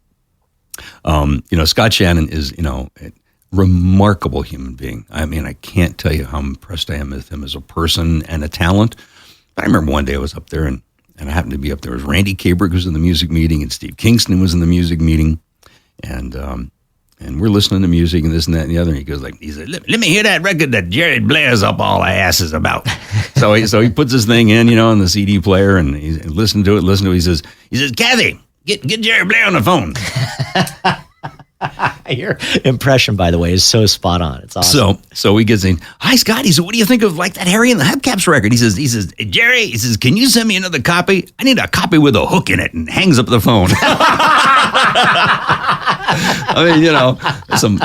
Scott Shannon is, a remarkable human being. I mean, I can't tell you how impressed I am with him as a person and a talent. I remember one day I was up there and I happened to be up there. It was Randy Kabrick was in the music meeting and Steve Kingston was in the music meeting. And we're listening to music and this and that and the other. And he said, let me hear that record that Jerry Blair's up all our asses about. so he puts this thing in, on the CD player and he listened to it. He says, Kathy, get Jerry Blair on the phone. Your impression, by the way, is so spot on. It's awesome. So he gets in. Hi, Scott. He said, "What do you think of like that Harry and the Hubcaps record?" He says, hey, Jerry. He says, "Can you send me another copy? I need a copy with a hook in it." And hangs up the phone. I mean, some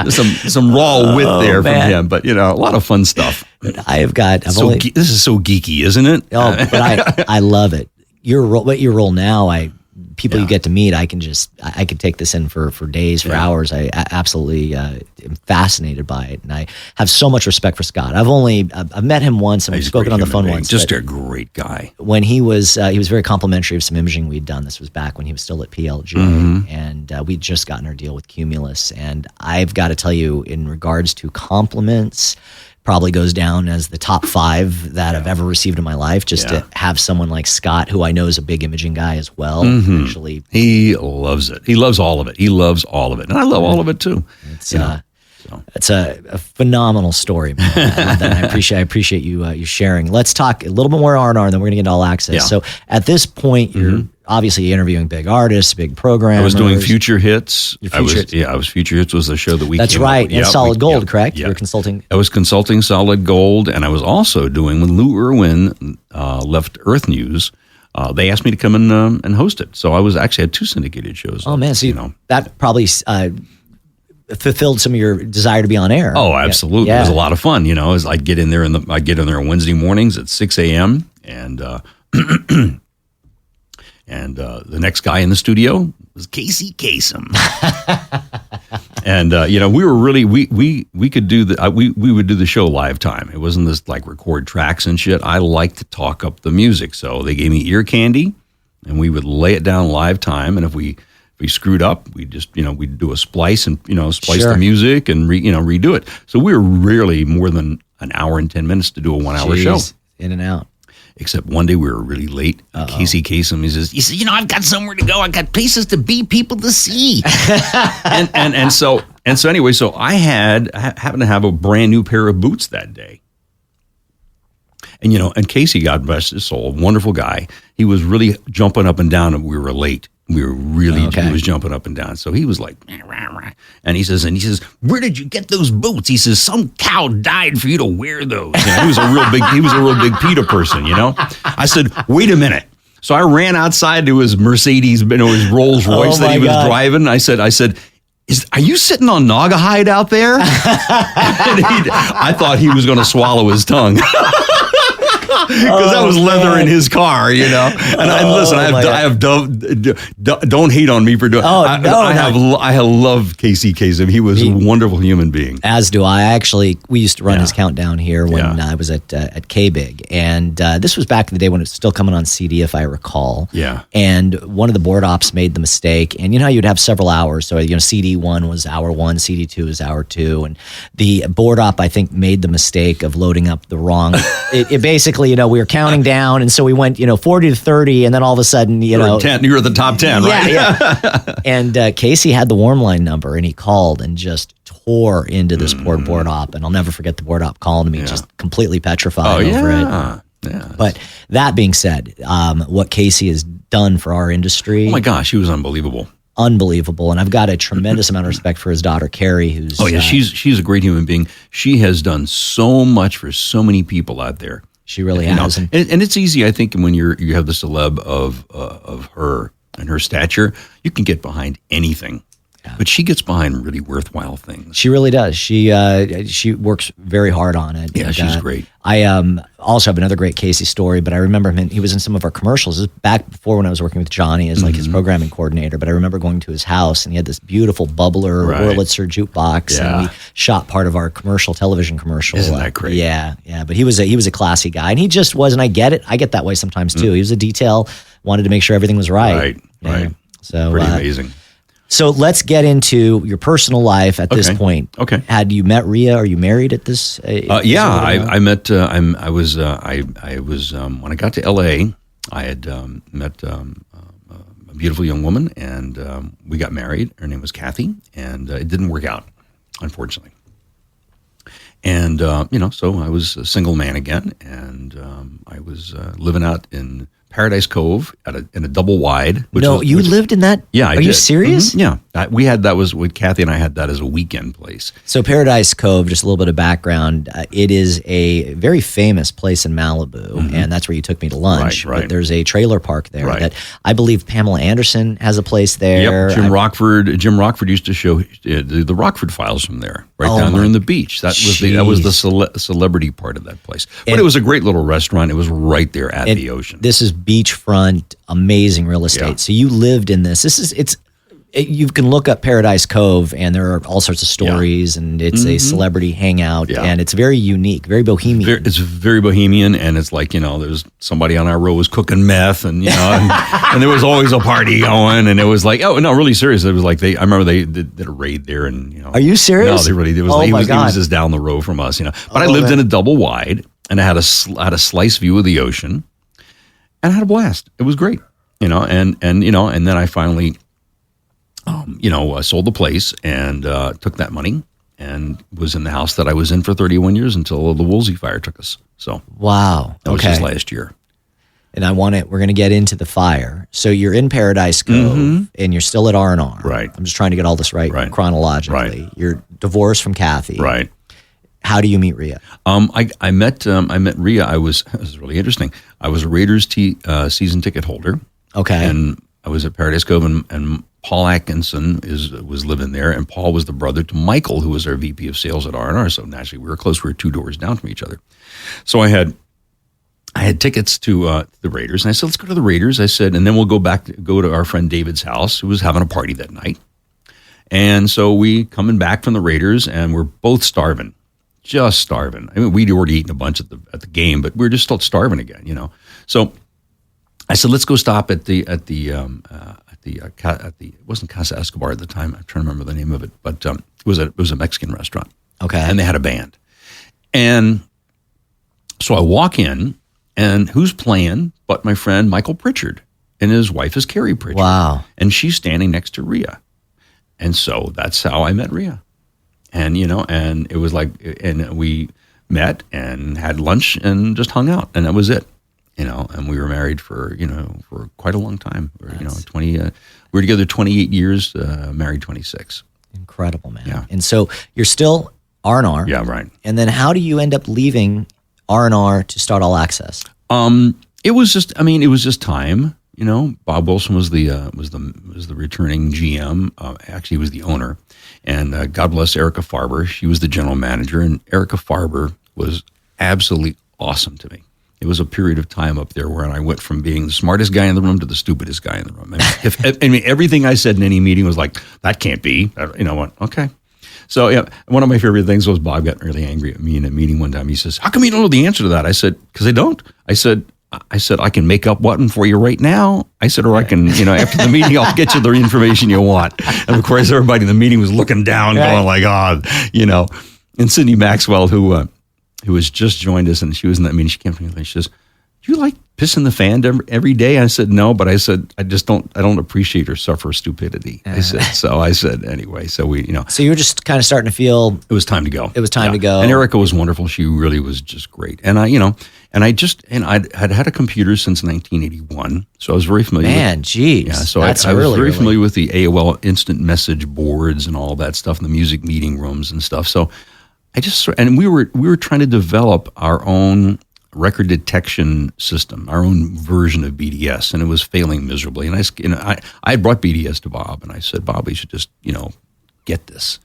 raw wit there from him, but a lot of fun stuff. This is so geeky, isn't it? Oh, but I love it. Your role now, people you get to meet, I can take this in for days, for hours. I absolutely am fascinated by it, and I have so much respect for Scott. I've met him once, and we've spoken on the phone once. Just a great guy. When he was very complimentary of some imaging we'd done. This was back when he was still at PLJ, and we'd just gotten our deal with Cumulus. And I've got to tell you, in regards to compliments, probably goes down as the top 5 that I've ever received in my life. Just to have someone like Scott, who I know is a big imaging guy as well. Actually, he loves it. He loves all of it. He loves all of it, and I love all of it too. It's a phenomenal story, man. I love that. I appreciate you sharing. Let's talk a little bit more R&R, and then we're gonna get All Access. Yeah. So at this point, you're obviously interviewing big artists, big programmers. I was doing Future Hits. I was Future Hits was the show that we. That's came right. Up. And Solid Gold, correct? Yeah. You were consulting. I was consulting Solid Gold, and I was also doing when Lew Irwin left Earth News. They asked me to come and host it. So I had 2 syndicated shows. Oh man, so that probably fulfilled some of your desire to be on air. Oh, absolutely. Yeah. It was a lot of fun. As I'd get in there on Wednesday mornings at 6 a.m. and the next guy in the studio was Kerri Kasem. And we were really we could do we would do the show live time. It wasn't this like record tracks and shit. I like to talk up the music, so they gave me ear candy, and we would lay it down live time. And if we screwed up, we just we'd do a splice and splice the music and redo it. So we were rarely more than an hour and 10 minutes to do a 1 hour show. In and out. Except one day we were really late. Kerri Kasem, he says, I've got somewhere to go. I've got places to be, people to see. and so anyway, so I happened to have a brand new pair of boots that day. And and Casey, God bless his soul, wonderful guy. He was really jumping up and down, and we were late. We were really, he was jumping up and down. So he was like, and he says, where did you get those boots? He says, some cow died for you to wear those. He was a real big PETA person, I said, wait a minute. So I ran outside to his Mercedes, his Rolls Royce that he was driving. I said, are you sitting on Naugahyde out there? I thought he was going to swallow his tongue. Because that was leather in his car, And I have don't hate on me for doing. I love Kerri Kasem. He was a wonderful human being. As do I. Actually, we used to run his countdown here when I was at K-Big, and this was back in the day when it was still coming on CD, if I recall. Yeah. And one of the board ops made the mistake, and how you'd have several hours. So CD 1 was hour 1, CD 2 was hour 2, and the board op I think made the mistake of loading up the wrong. It basically. We were counting down, and so we went, 40 to 30, and then all of a sudden, you were at the top 10, right? Yeah. And Casey had the warm line number, and he called and just tore into this poor board op, and I'll never forget the board op calling me, just completely petrified over it. Yeah. But that being said, what Casey has done for our industry. Oh my gosh, he was unbelievable. Unbelievable. And I've got a tremendous amount of respect for his daughter, Kerri, who's... Oh yeah, she's a great human being. She has done so much for so many people out there. She really has. And it's easy, I think, when you have the celeb of her and her stature, you can get behind anything. Yeah. But she gets behind really worthwhile things. She really does. She works very hard on it. Yeah, she's great. I also have another great Casey story, but I remember him. He was in some of our commercials. This was back before when I was working with Johnny as like his programming coordinator. But I remember going to his house, and he had this beautiful bubbler Wurlitzer jukebox, and we shot part of our television commercial. Isn't that great? Yeah. But he was a classy guy, and he just was. And I get it. I get that way sometimes too. He was a detail, wanted to make sure everything was right. Right. So pretty amazing. So let's get into your personal life at this point. Okay. Had you met Ria? Are you married at this? I met. I was when I got to LA. I had met a beautiful young woman, and we got married. Her name was Kathy, and it didn't work out, unfortunately. And so I was a single man again, and I was living out in Paradise Cove in a double wide. You lived in that? Yeah, I did. Are you serious? Mm-hmm. Yeah, we had that was with Kathy and I had that as a weekend place. So Paradise Cove, just a little bit of background. It is a very famous place in Malibu, and that's where you took me to lunch. Right. But there's a trailer park there that I believe Pamela Anderson has a place there. Yep. Jim Rockford used to show the Rockford Files from there, down there in the beach. That was the celebrity part of that place. But it was a great little restaurant. It was right there at the ocean. This is beachfront, amazing real estate. Yeah. So you lived in this. You can look up Paradise Cove, and there are all sorts of stories, and it's a celebrity hangout, and it's very unique, very bohemian. It's very bohemian, and it's like, there's somebody on our row was cooking meth, and and there was always a party going, and it was like, oh no, really serious. It was like I remember they did a raid there, and Are you serious? No, they really did. He was just down the road from us, But I lived in a double wide, and I had a slice view of the ocean. And I had a blast. It was great, and then I finally, sold the place and took that money and was in the house that I was in for 31 years until the Woolsey fire took us. So wow, that was just last year. And we're going to get into the fire. So you're in Paradise Cove, and you're still at R&R. Right. I'm just trying to get all this right chronologically. Right. You're divorced from Kathy. Right. How do you meet Ria? I met Ria. It was really interesting. I was a Raiders season ticket holder. Okay. And I was at Paradise Cove, and Paul Atkinson was living there, and Paul was the brother to Michael, who was our VP of sales at R&R. So naturally, we were close. We were 2 doors down from each other. So I had tickets to the Raiders, and I said, let's go to the Raiders. I said, and then we'll go to our friend David's house, who was having a party that night. And so we coming back from the Raiders, and we're both starving. Just starving. I mean, we'd already eaten a bunch at the game, but we were just still starving again, So I said, let's go stop at the it wasn't Casa Escobar at the time. I'm trying to remember the name of it, but it was a Mexican restaurant. Okay. And they had a band, and so I walk in, and who's playing but my friend Michael Pritchard, and his wife is Kerri Pritchard. Wow. And she's standing next to Ria, and so that's how I met Ria. And, and it was like, and we met and had lunch and just hung out, and that was it, and we were married for quite a long time. We were together 28 years, married 26. Incredible, man. Yeah. And so you're still R&R. Yeah, right. And then how do you end up leaving R&R to start All Access? It was just time. Bob Wilson was the returning GM. Actually, he was the owner, and God bless Erica Farber. She was the general manager, and Erica Farber was absolutely awesome to me. It was a period of time up there where I went from being the smartest guy in the room to the stupidest guy in the room. Everything I said in any meeting was like, that can't be. Okay. So yeah, one of my favorite things was Bob got really angry at me in a meeting one time. He says, "How come you don't know the answer to that?" I said, "Because I don't." I said, I can make up one for you right now. I said, or I can, after the meeting, I'll get you the information you want. And of course, everybody in the meeting was looking down, going like, And Cindy Maxwell, who has just joined us, and she was in that meeting, she came to me and she says, "Do you like pissing the fan every day?" I said, "No," but I said, I don't appreciate or suffer stupidity. I said, anyway, so we, So you were just kind of starting to feel it was time to go. It was time to go. And Erica was wonderful. She really was just great. And I had a computer since 1981, so I was very familiar. Man, geez. Yeah, so I was very familiar with the AOL instant message boards and all that stuff, and the music meeting rooms and stuff. So we were trying to develop our own record detection system, our own version of BDS, and it was failing miserably. And I had brought BDS to Bob, and I said, Bob, we should just, get this.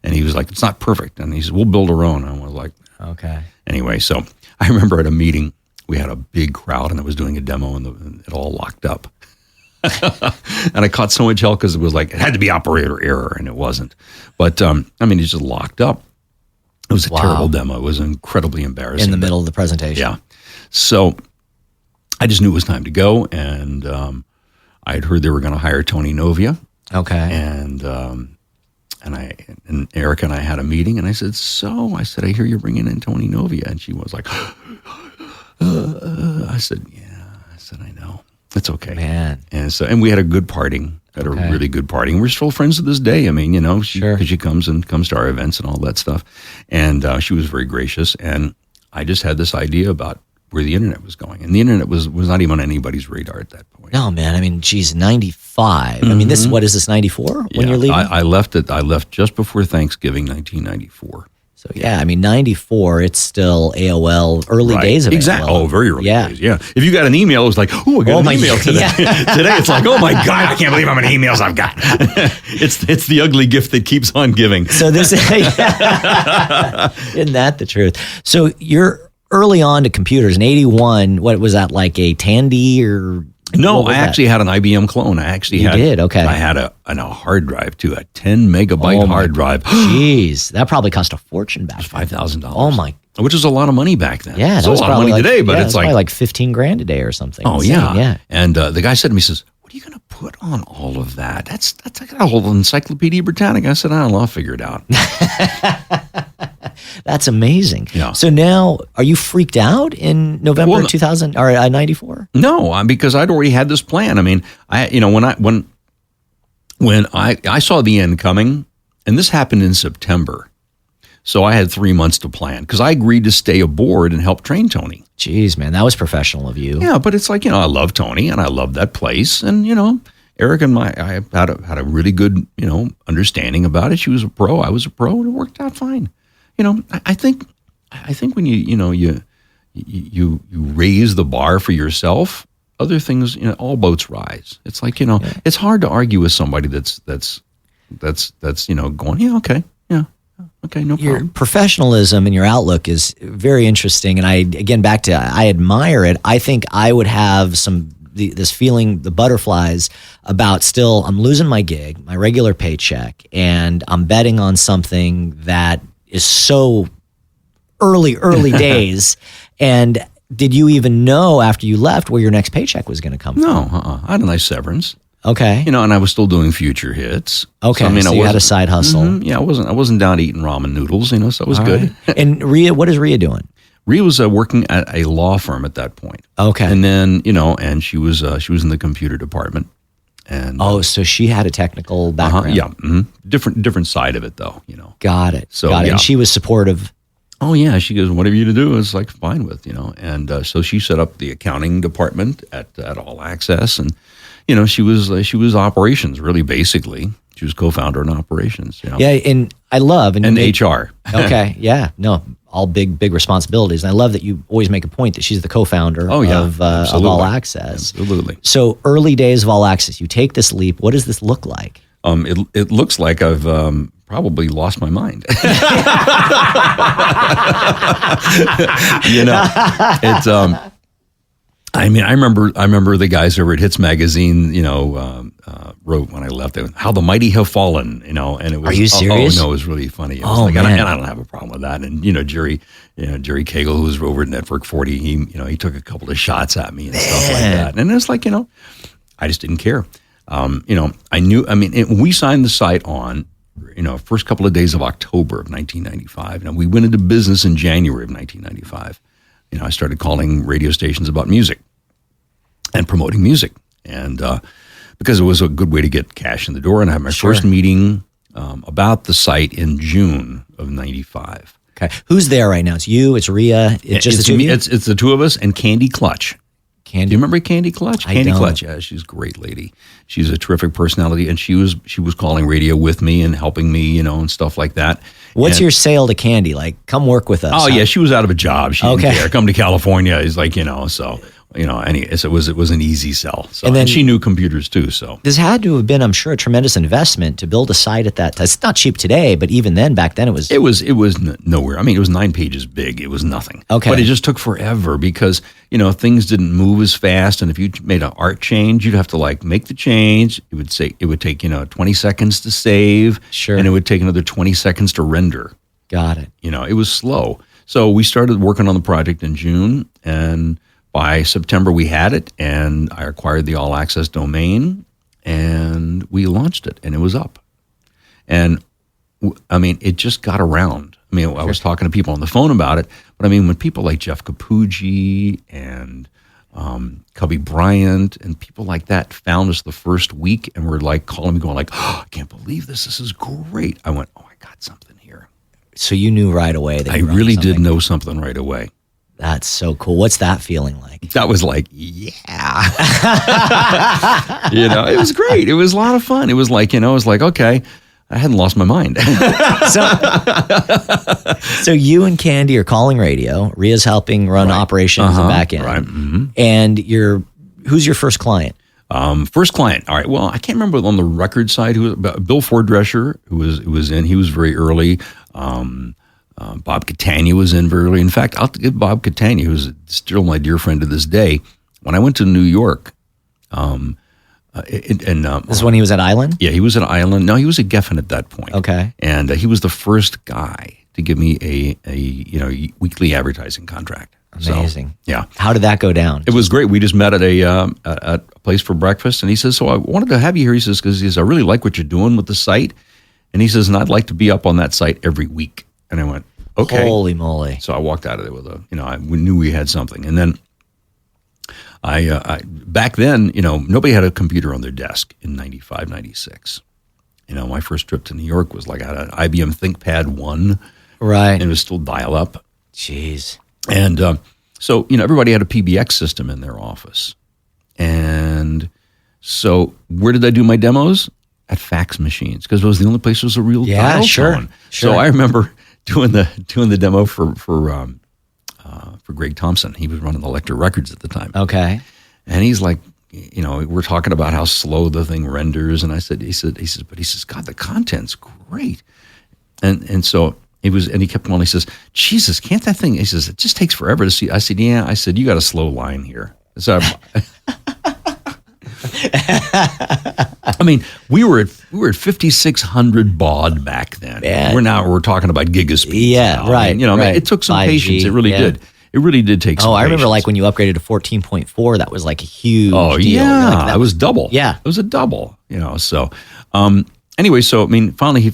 And he was like, it's not perfect. And he said, we'll build our own. And I was like, okay. Anyway, so I remember at a meeting, we had a big crowd, and I was doing a demo, and it all locked up. And I caught so much hell because it was like, it had to be operator error, and it wasn't. But, it just locked up. It was a terrible demo. It was incredibly embarrassing. In the middle of the presentation. Yeah. So I just knew it was time to go, and I had heard they were going to hire Tony Novia. Okay. And Erica and I had a meeting, and I said, I hear you're bringing in Tony Novia. And she was like, I said, I know. It's okay. Man. And we had a good parting. Had a really good party. And we're still friends to this day. I mean, because she comes to our events and all that stuff. And she was very gracious. And I just had this idea about where the internet was going. And the internet was not even on anybody's radar at that point. No, man. I mean, geez, 95. I mean, what is this, 94 when you're leaving? I left just before Thanksgiving, 1994. So, 94, it's still AOL, early days of exactly. AOL. Oh, very early days, yeah. If you got an email, it was like, I got an email today. Today, it's like, oh my God, I can't believe how many emails I've got. It's the ugly gift that keeps on giving. So this isn't that the truth? So you're early on to computers. In 81, what was that, like a Tandy or... No, I actually had an IBM clone. I had a hard drive too, a 10 megabyte hard drive. Jeez, that probably cost a fortune back then. $5,000. Oh my! Which is a lot of money back then. Yeah, it's a lot of money today, but it's probably like $15,000 a day or something. Oh yeah. And the guy said to me, he says, "What are you going to put on all of that? That's like a whole Encyclopedia Britannica." I said, "I don't know, I'll figure it out." That's amazing. Yeah. So now, are you freaked out in November 2000 or 94? No, because I'd already had this plan. I mean, when I saw the end coming, and this happened in September, so I had 3 months to plan because I agreed to stay aboard and help train Tony. Jeez, man, that was professional of you. Yeah, but it's like, I love Tony and I love that place, and Eric and I had a really good understanding about it. She was a pro, I was a pro, and it worked out fine. I think when you raise the bar for yourself, other things, all boats rise. It's like, it's hard to argue with somebody that's going, okay, no problem. Your professionalism and your outlook is very interesting. And I admire it. I think I would have this feeling, the butterflies about still, I'm losing my gig, my regular paycheck, and I'm betting on something that is so early days. And did you even know after you left where your next paycheck was going to come from? No, I had a nice severance. Okay. And I was still doing future hits. Okay, so you had a side hustle. Mm-hmm, yeah, I wasn't down eating ramen noodles, so it was good. Right. And Ria, what is Ria doing? Ria was working at a law firm at that point. Okay. And then, and she was in the computer department. And so she had a technical background. Yeah. Mm-hmm. Different side of it though, Got it. So, Got it. Yeah. And she was supportive. Oh yeah, she goes, whatever you to do is like fine with, And so she set up the accounting department at All Access, and she was operations really basically. She was co-founder in operations. Yeah, and I love and HR. Okay, yeah, no, all big responsibilities. And I love that you always make a point that she's the co-founder of All Access. Absolutely. So early days of All Access, you take this leap. What does this look like? It looks like I've probably lost my mind. It's I remember the guys over at Hits Magazine, wrote when I left, how the mighty have fallen, and it was. Are you serious? Oh no, it was really funny. It was man. And I don't have a problem with that. And Jerry Cagle, who was over at Network 40, he took a couple of shots at me and stuff like that. And it's like, I just didn't care. I knew. When we signed the site on, first couple of days of October of 1995, and we went into business in January of 1995. I started calling radio stations about music and promoting music, and because it was a good way to get cash in the door. And I had my first meeting about the site in June of 95. Okay, who's there right now? It's you. It's Ria. It's just the two of you? It's the two of us and Kandy Klutch. Do you remember Kandy Klutch? Kandy Klutch, yeah, she's a great lady. She's a terrific personality, and she was calling radio with me and helping me, and stuff like that. What's your sale to Kandy? Like, come work with us. Oh, yeah, she was out of a job. She didn't care. Come to California. He's like, so... it was an easy sell. So, and then she knew computers too. So this had to have been, I'm sure, a tremendous investment to build a site at that time. It's not cheap today, but even then, back then, it was. It was nowhere. I mean, it was 9 pages big. It was nothing. Okay, but it just took forever because things didn't move as fast. And if you made an art change, you'd have to make the change. It would take 20 seconds to save. Sure, and it would take another 20 seconds to render. Got it. It was slow. So we started working on the project in June, and by September, we had it, and I acquired the all-access domain, and we launched it, and it was up. And, it just got around. I was talking to people on the phone about it, but, when people like Jeff Capucci and Cubby Bryant and people like that found us the first week and were, calling me going oh, I can't believe this. This is great. I went, oh, I got something here. So you knew right away that I really did know something right away. That's so cool. What's that feeling like? That was yeah. It was great. It was a lot of fun. It was okay, I hadn't lost my mind. So you and Kandy are calling radio. Ria's helping run operations and back end. Right. Mm-hmm. And who's your first client? First client. All right. Well, I can't remember on the record side who Bill Fordresher, who was in. He was very early. Bob Catania was in very early. In fact, I'll give Bob Catania, who's still my dear friend to this day. When I went to New York, this is when he was at Island? Yeah, he was at Island. No, he was at Geffen at that point. Okay, and he was the first guy to give me a weekly advertising contract. Amazing. So, yeah. How did that go down? It was great. We just met at a place for breakfast, and he says, "So I wanted to have you here." He says, "Because I really like what you're doing with the site," and he says, "And I'd like to be up on that site every week." And I went, okay. Holy moly. So I walked out of there with we knew we had something. And then I back then, nobody had a computer on their desk in 95, 96. My first trip to New York was I had an IBM ThinkPad 1. Right. And it was still dial-up. Jeez. And so, everybody had a PBX system in their office. And so where did I do my demos? At fax machines, because it was the only place that was a real dial tone. Sure. So I remember doing the demo for Greg Thompson. He was running Elektra Records at the time. Okay. And he's like, we're talking about how slow the thing renders, and he says, God, the content's great. And so he kept going. He says, Jesus, can't that thing? He says, it just takes forever to see. I said, yeah. I said, you got a slow line here. So we were at 5,600 baud back then. Man. We're talking about gigaspeed. Yeah, now. right. Right. It took some 5G, patience. It really did. It really did take some patience. I remember when you upgraded to 14.4, that was a huge deal. Yeah, that was double. Yeah. It was a double, so anyway, so finally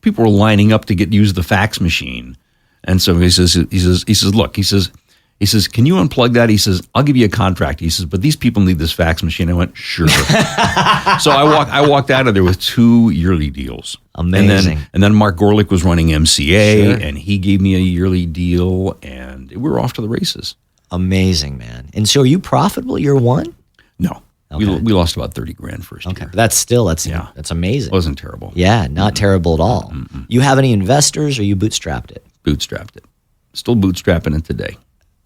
people were lining up to use the fax machine. And so he says, look, he says, can you unplug that? He says, I'll give you a contract. He says, but these people need this fax machine. I went, sure. So I walked out of there with 2 yearly deals. Amazing. And then Mark Gorlick was running MCA, Sure. and he gave me a yearly deal, and we were off to the races. Amazing, man. And so are you profitable year one? No. Okay. We lost about 30 grand first year. But that's amazing. It wasn't terrible. Yeah, not terrible at all. Mm-mm. You have any investors, or you bootstrapped it? Bootstrapped it. Still bootstrapping it today.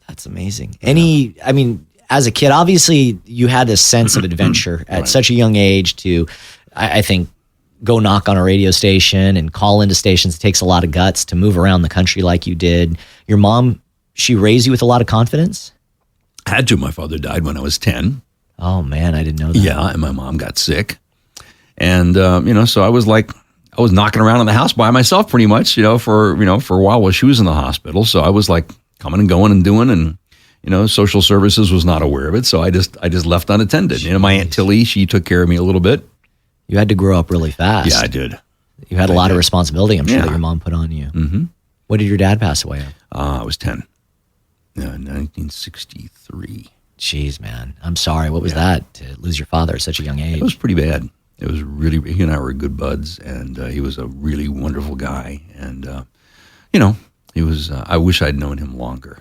That's amazing. As a kid, obviously you had a sense of adventure at such a young age to, I think, go knock on a radio station and call into stations. It takes a lot of guts to move around the country like you did. Your mom, she raised you with a lot of confidence? Had to. My father died when I was 10. Oh, man, I didn't know that. Yeah, and my mom got sick. And, so I was knocking around in the house by myself pretty much, for a while she was in the hospital. So I was coming and going and doing, and social services was not aware of it, so I just left unattended. My Aunt Tilly, she took care of me a little bit. You had to grow up really fast. Yeah, I did. You had a lot of responsibility, I'm sure, that your mom put on you. Mm-hmm. What did your dad pass away of? I was 10. 1963. Jeez, man. I'm sorry. What was that, to lose your father at such a young age? It was pretty bad. It was really, he and I were good buds, and he was a really wonderful guy. And, he was, I wish I'd known him longer.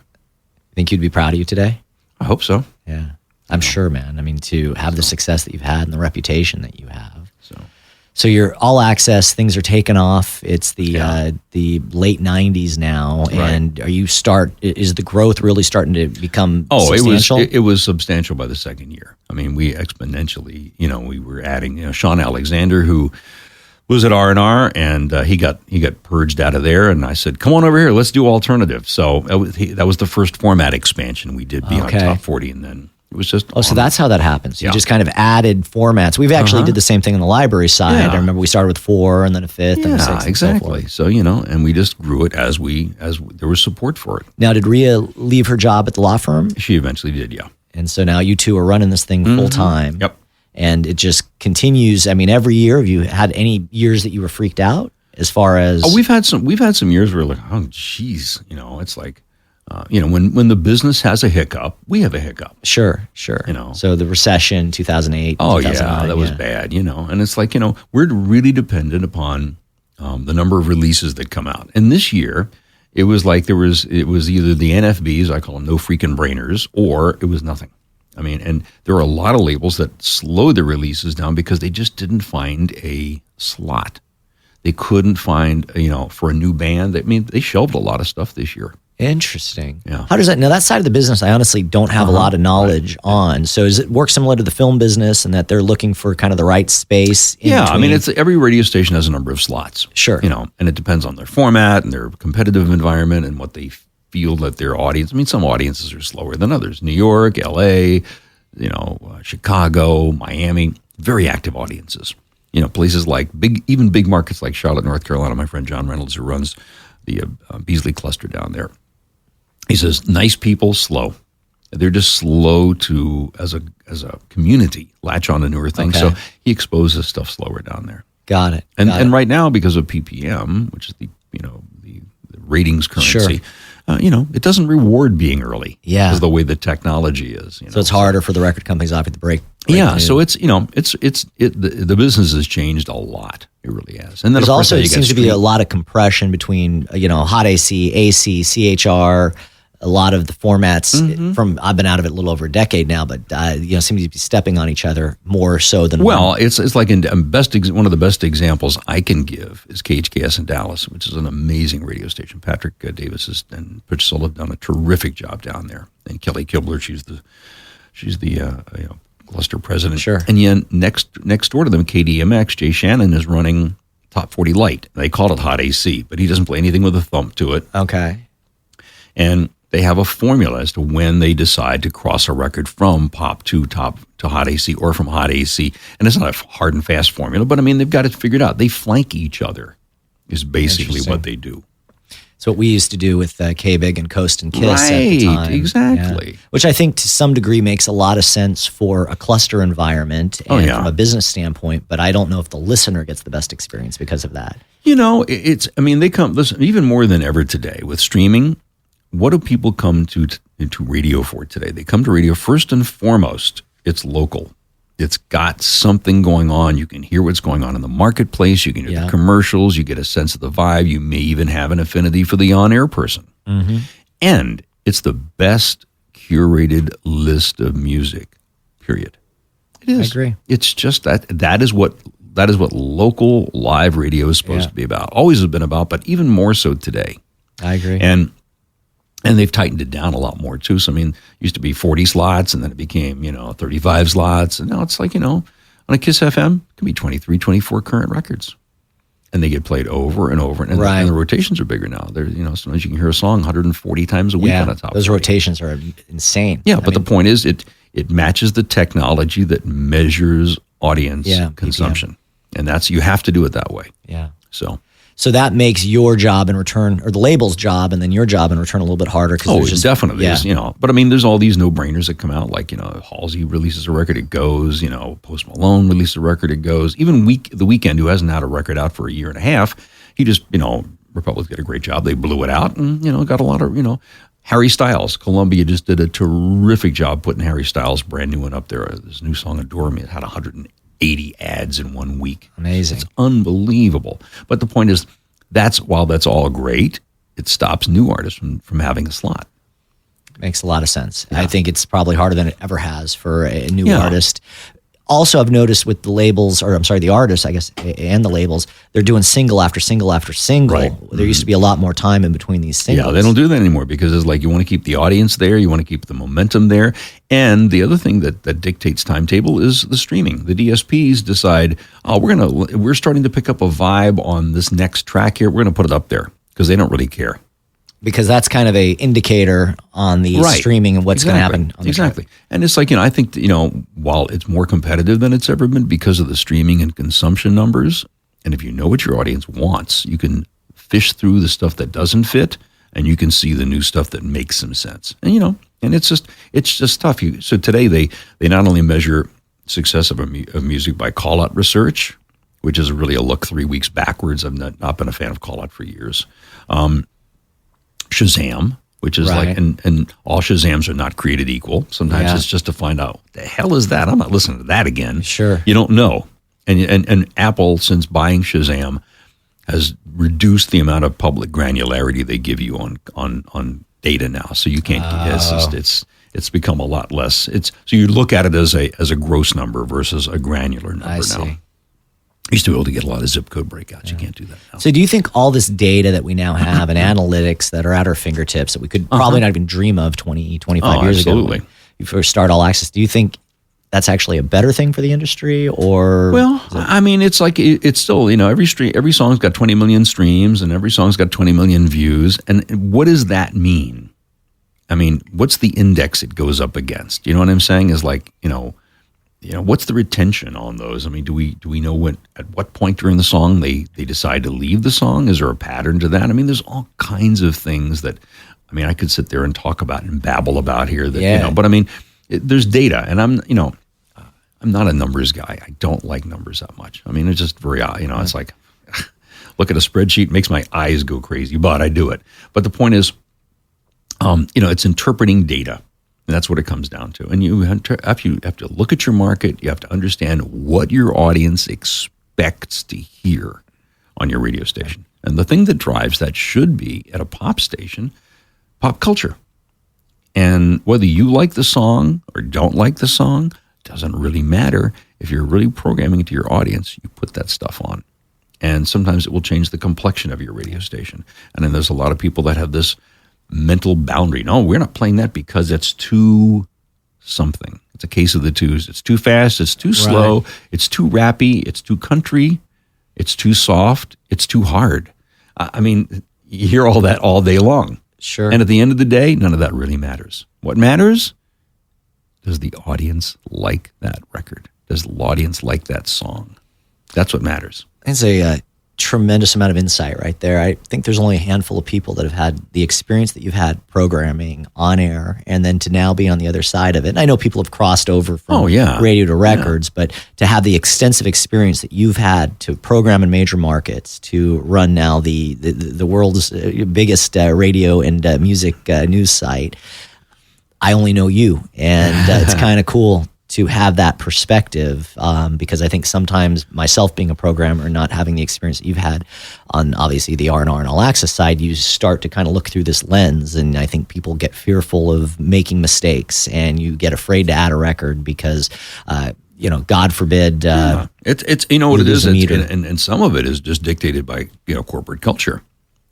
Think he'd be proud of you today? I hope so. Yeah. I'm sure, man. I mean, to have the success that you've had and the reputation that you have. So you're all access. Things are taking off. It's the late '90s now, and is the growth really starting to become substantial? It was substantial by the second year. I mean, we exponentially, we were adding, Sean Alexander, who was at R&R, and he got purged out of there, and I said, come on over here, let's do alternative. So that was the first format expansion we did beyond Top 40, and then it was just so that's how that happens. You just kind of added formats. We've actually did the same thing on the library side. I remember we started with 4 and then a 5th and a 6th. Exactly. And so forth. And we just grew it as there was support for it. Now, did Ria leave her job at the law firm? She eventually did, yeah. And so now you two are running this thing full time. Yep. And it just continues. I mean, every year, have you had any years that you were freaked out as far as? Oh, we've had some years where we're like, oh, geez, it's like, when the business has a hiccup, we have a hiccup. Sure. So the recession, 2008. Oh yeah, that was bad. And it's like, we're really dependent upon the number of releases that come out. And this year, it was like it was either the NFBs, I call them no freaking brainers, or it was nothing. I mean, and there are a lot of labels that slowed their releases down because they just didn't find a slot. They couldn't find, for a new band. I mean, they shelved a lot of stuff this year. Interesting. Yeah. How does that side of the business, I honestly don't have a lot of knowledge on. So does it work similar to the film business in that they're looking for kind of the right space? I mean, every radio station has a number of slots. Sure. And it depends on their format and their competitive environment and what they feel that their audience. I mean, some audiences are slower than others. New York, LA, Chicago, Miami, very active audiences. Places like big markets like Charlotte, North Carolina. My friend John Reynolds, who runs the Beasley cluster down there, he says, nice people, slow. They're just slow to, as a community, latch on to newer things. Okay. So he exposes stuff slower down there. Got it. And right now, because of PPM, which is the ratings currency, it doesn't reward being early. Yeah, because of the way the technology is. So it's harder for the record companies off at the break. Yeah, so it's the business has changed a lot. It really has. And then there's also, it seems to be a lot of compression between hot AC, CHR. A lot of the formats I've been out of it a little over a decade now, but seem to be stepping on each other more so than it's like one of the best examples I can give is KHKS in Dallas, which is an amazing radio station. Patrick Davis and Pritchard have done a terrific job down there, and Kelly Kibler, she's the cluster president. Sure. And yet next door to them, KDMX, Jay Shannon is running Top 40 Light. They call it Hot AC, but he doesn't play anything with a thump to it. Okay. And they have a formula as to when they decide to cross a record from pop to Hot AC or from Hot AC. And it's not a hard and fast formula, but I mean, they've got it figured out. They flank each other is basically what they do. It's what we used to do with K-Big and Coast and Kiss at the time. Right, exactly. Yeah. Which I think to some degree makes a lot of sense for a cluster environment and from a business standpoint, but I don't know if the listener gets the best experience because of that. They come, listen, even more than ever today with streaming. What do people come to radio for today? They come to radio first and foremost. It's local. It's got something going on. You can hear what's going on in the marketplace. You can hear the commercials. You get a sense of the vibe. You may even have an affinity for the on-air person. Mm-hmm. And it's the best curated list of music, period. It is. I agree. It's just that is what local live radio is supposed to be about. Always has been about, but even more so today. I agree. And they've tightened it down a lot more, too. So, I mean, it used to be 40 slots, and then it became, 35 slots. And now it's like, on a KISS FM, it can be 23, 24 current records. And they get played over and over. And the rotations are bigger now. Sometimes you can hear a song 140 times a week on a top. Those rotations are insane. Yeah, but the point is it matches the technology that measures audience consumption. PPM. And you have to do it that way. Yeah. So that makes your job in return, or the label's job, and then your job in return a little bit harder. Definitely. Yeah. But I mean, there's all these no-brainers that come out. Like, Halsey releases a record, it goes. Post Malone releases a record, it goes. Even The Weeknd, who hasn't had a record out for a year and a half, he just, Republic did a great job. They blew it out and, got a lot of, Harry Styles. Columbia just did a terrific job putting Harry Styles' brand new one up there. This new song, Adore Me, it had 180 ads in 1 week. Amazing. It's unbelievable. But the point is, while that's all great, it stops new artists from having a slot. Makes a lot of sense. Yeah. I think it's probably harder than it ever has for a new artist. Also, I've noticed with the labels, or I'm sorry, the artists, I guess, and the labels, they're doing single after single after single. Right. There used to be a lot more time in between these singles. Yeah, they don't do that anymore because it's like you want to keep the audience there, you want to keep the momentum there. And the other thing that dictates timetable is the streaming. The DSPs decide, we're starting to pick up a vibe on this next track here. We're going to put it up there because they don't really care. Because that's kind of a indicator on the streaming and what's going to happen on the track. And it's like, I think that, while it's more competitive than it's ever been because of the streaming and consumption numbers, and if you know what your audience wants, you can fish through the stuff that doesn't fit, and you can see the new stuff that makes some sense. And, and it's just tough. So today they not only measure success of music by call-out research, which is really a look 3 weeks backwards. I've not been a fan of call-out for years. Shazam, which is like, and all Shazams are not created equal. Sometimes it's just to find out, what the hell is that? I'm not listening to that again. Sure. You don't know. And Apple, since buying Shazam, has reduced the amount of public granularity they give you on data now. So you can't, it's become a lot less. So you look at it as a gross number versus a granular number now. See. Used to be able to get a lot of zip code breakouts. Yeah. You can't do that now. So do you think all this data that we now have and analytics that are at our fingertips that we could probably not even dream of 20, 25 years ago when you first start All Access, do you think that's actually a better thing for the industry? Or it's like it's still, every song's got 20 million streams and every song's got 20 million views. And what does that mean? I mean, what's the index it goes up against? You know what I'm saying? Is like, what's the retention on those? I mean, do we know at what point during the song they decide to leave the song? Is there a pattern to that? I mean, there's all kinds of things that, I could sit there and talk about and babble about here that, but there's data, and I'm not a numbers guy. I don't like numbers that much. I mean, it's just very, it's like, look at a spreadsheet, makes my eyes go crazy, but I do it. But the point is, it's interpreting data. And that's what it comes down to. And you have to look at your market. You have to understand what your audience expects to hear on your radio station. And the thing that drives that should be, at a pop station, pop culture. And whether you like the song or don't like the song doesn't really matter. If you're really programming it to your audience, you put that stuff on. And sometimes it will change the complexion of your radio station. And then there's a lot of people that have this mental boundary. No, we're not playing that because it's too something. It's a case of the twos. It's too fast. It's too slow. It's too rappy. It's too country. It's too soft. It's too hard. You hear all that all day long. Sure. And at the end of the day, none of that really matters. What matters? Does the audience like that record? Does the audience like that song? That's what matters. It's a tremendous amount of insight right there. I think there's only a handful of people that have had the experience that you've had programming on air, and then to now be on the other side of it. And I know people have crossed over from radio to records, but to have the extensive experience that you've had to program in major markets, to run now the world's biggest radio and music news site, I only know you, and it's kind of cool to have that perspective, because I think sometimes myself being a programmer and not having the experience that you've had on obviously the R&R and All Access side, you start to kind of look through this lens, and I think people get fearful of making mistakes, and you get afraid to add a record because, God forbid, it's what it is, and some of it is just dictated by corporate culture.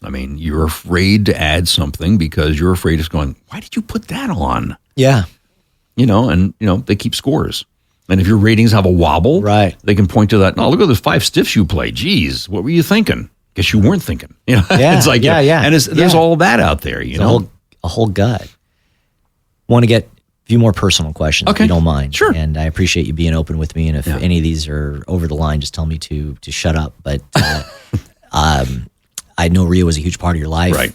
I mean, you're afraid to add something because you're afraid it's going, why did you put that on? Yeah. They keep scores. And if your ratings have a wobble, they can point to that. No, look at those 5 stiffs you played. Geez, what were you thinking? Guess you weren't thinking. It's like, and there's all that out there, a whole gut. Want to get a few more personal questions, if you don't mind. Sure. And I appreciate you being open with me. And if any of these are over the line, just tell me to shut up. But I know Ria was a huge part of your life. Right.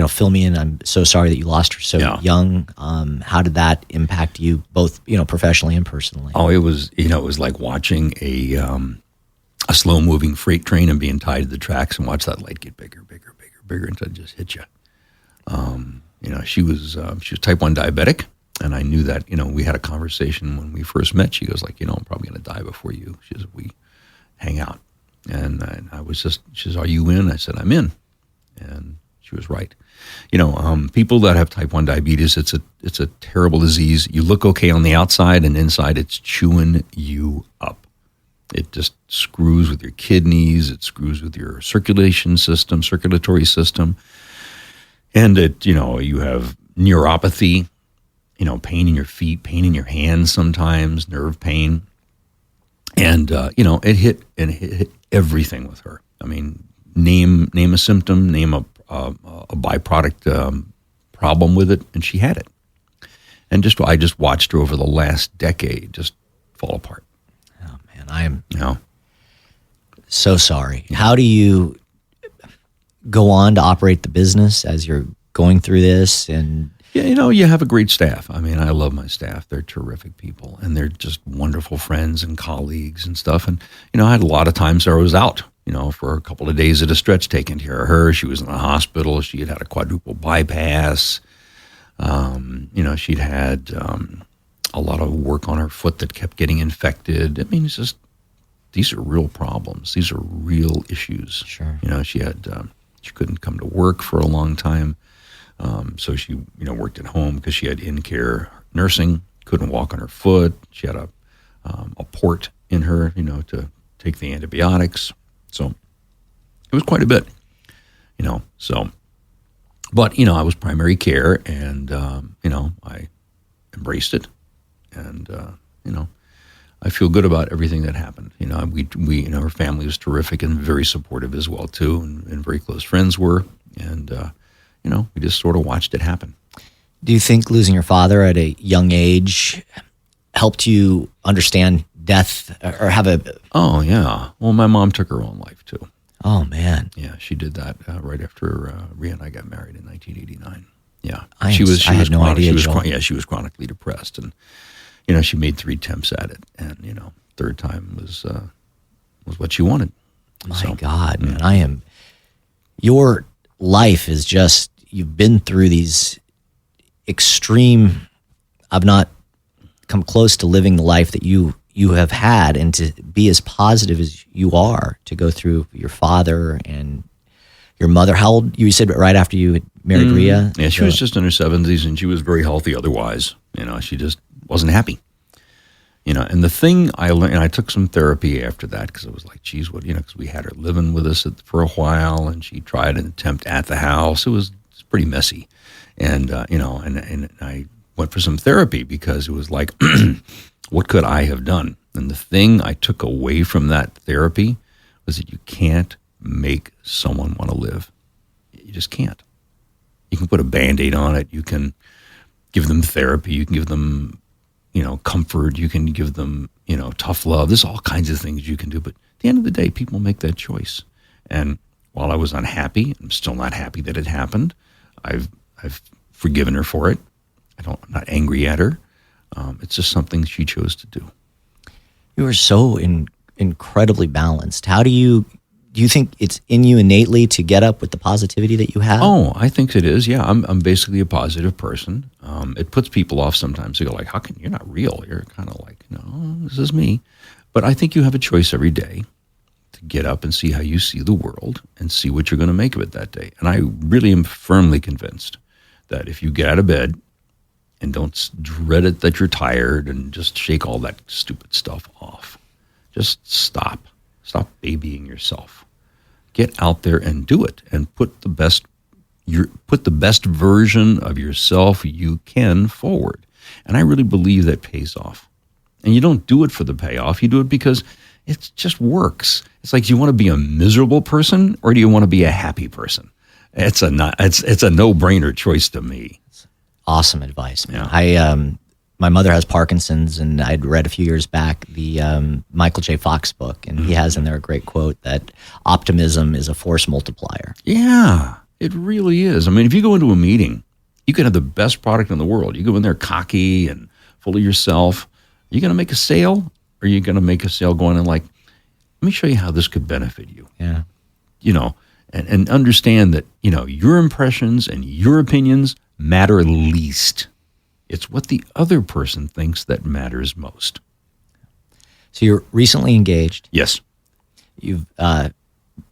Fill me in. I'm so sorry that you lost her so young. How did that impact you both, professionally and personally? Oh, it was like watching a slow moving freight train and being tied to the tracks and watch that light get bigger until it just hit you. She was type 1 diabetic, and I knew that, we had a conversation when we first met. She goes like, I'm probably going to die before you. She said, we hang out. And I was she says, are you in? I said, I'm in. And she She was right. People that have type 1 diabetes, it's a terrible disease. You look okay on the outside, and inside it's chewing you up. It just screws with your kidneys. It screws with your circulatory system. And you have neuropathy, pain in your feet, pain in your hands sometimes, nerve pain. And, it hit everything with her. I mean, name a symptom, name a byproduct problem with it, and she had it. And I just watched her over the last decade just fall apart. Oh, man, I am so sorry. How do you go on to operate the business as you're going through this? And you have a great staff. I mean, I love my staff. They're terrific people, and they're just wonderful friends and colleagues and stuff. And, I had a lot of times where I was out, for a couple of days at a stretch taking care of her. She was in the hospital. She had a quadruple bypass. She'd had a lot of work on her foot that kept getting infected. I mean, these are real problems. These are real issues. Sure. She couldn't come to work for a long time. So she, worked at home because she had in-care nursing, couldn't walk on her foot. She had a port in her, to take the antibiotics. So it was quite a bit, but, I was primary care, and, I embraced it, and, I feel good about everything that happened. Her family was terrific and very supportive as well, too, and very close friends were, and, we just sort of watched it happen. Do you think losing your father at a young age helped you understand death or have a... Oh, yeah. Well, my mom took her own life, too. Oh, man. Yeah, she did that right after Ria and I got married in 1989. Yeah. I had no idea, Joel. She was chronically depressed, and, she made 3 attempts at it, and, third time was what she wanted. My God, man. Your life is just... You've been through these extreme... I've not come close to living the life that you have had, and to be as positive as you are, to go through your father and your mother. How old? You said right after you had married Ria? Yeah, she was just in her 70s, and she was very healthy otherwise. She just wasn't happy. And the thing I learned, and I took some therapy after that, because it was like, geez, what, because we had her living with us for a while, and she tried an attempt at the house. It was pretty messy. And, and I went for some therapy, because it was like, what could I have done? And the thing I took away from that therapy was that you can't make someone want to live. You just can't. You can put a Band-Aid on it. You can give them therapy. You can give them, comfort. You can give them, tough love. There's all kinds of things you can do. But at the end of the day, people make that choice. And while I was unhappy, I'm still not happy that it happened. I've forgiven her for it. I'm not angry at her. It's just something she chose to do. You are so incredibly balanced. How do you think it's in you innately to get up with the positivity that you have? Oh, I think it is. Yeah, I'm basically a positive person. It puts people off sometimes. They go like, how can you're not real? You're kind of like, no, this is me. But I think you have a choice every day to get up and see how you see the world and see what you're going to make of it that day. And I really am firmly convinced that if you get out of bed and don't dread it that you're tired and just shake all that stupid stuff off. Just stop. Stop babying yourself. Get out there and do it, and put the best version of yourself you can forward. And I really believe that pays off. And you don't do it for the payoff. You do it because it just works. It's like, do you want to be a miserable person, or do you want to be a happy person? It's a no-brainer choice to me. Awesome advice, man. Yeah. My mother has Parkinson's, and I'd read a few years back the Michael J. Fox book, and he has in there a great quote that optimism is a force multiplier. Yeah, it really is. I mean, if you go into a meeting, you can have the best product in the world. You go in there cocky and full of yourself. Are you going to make a sale, or are you going to make a sale going in like, let me show you how this could benefit you? Yeah. And understand that, your impressions and your opinions matter least. It's what the other person thinks that matters most. So you're recently engaged. Yes. You've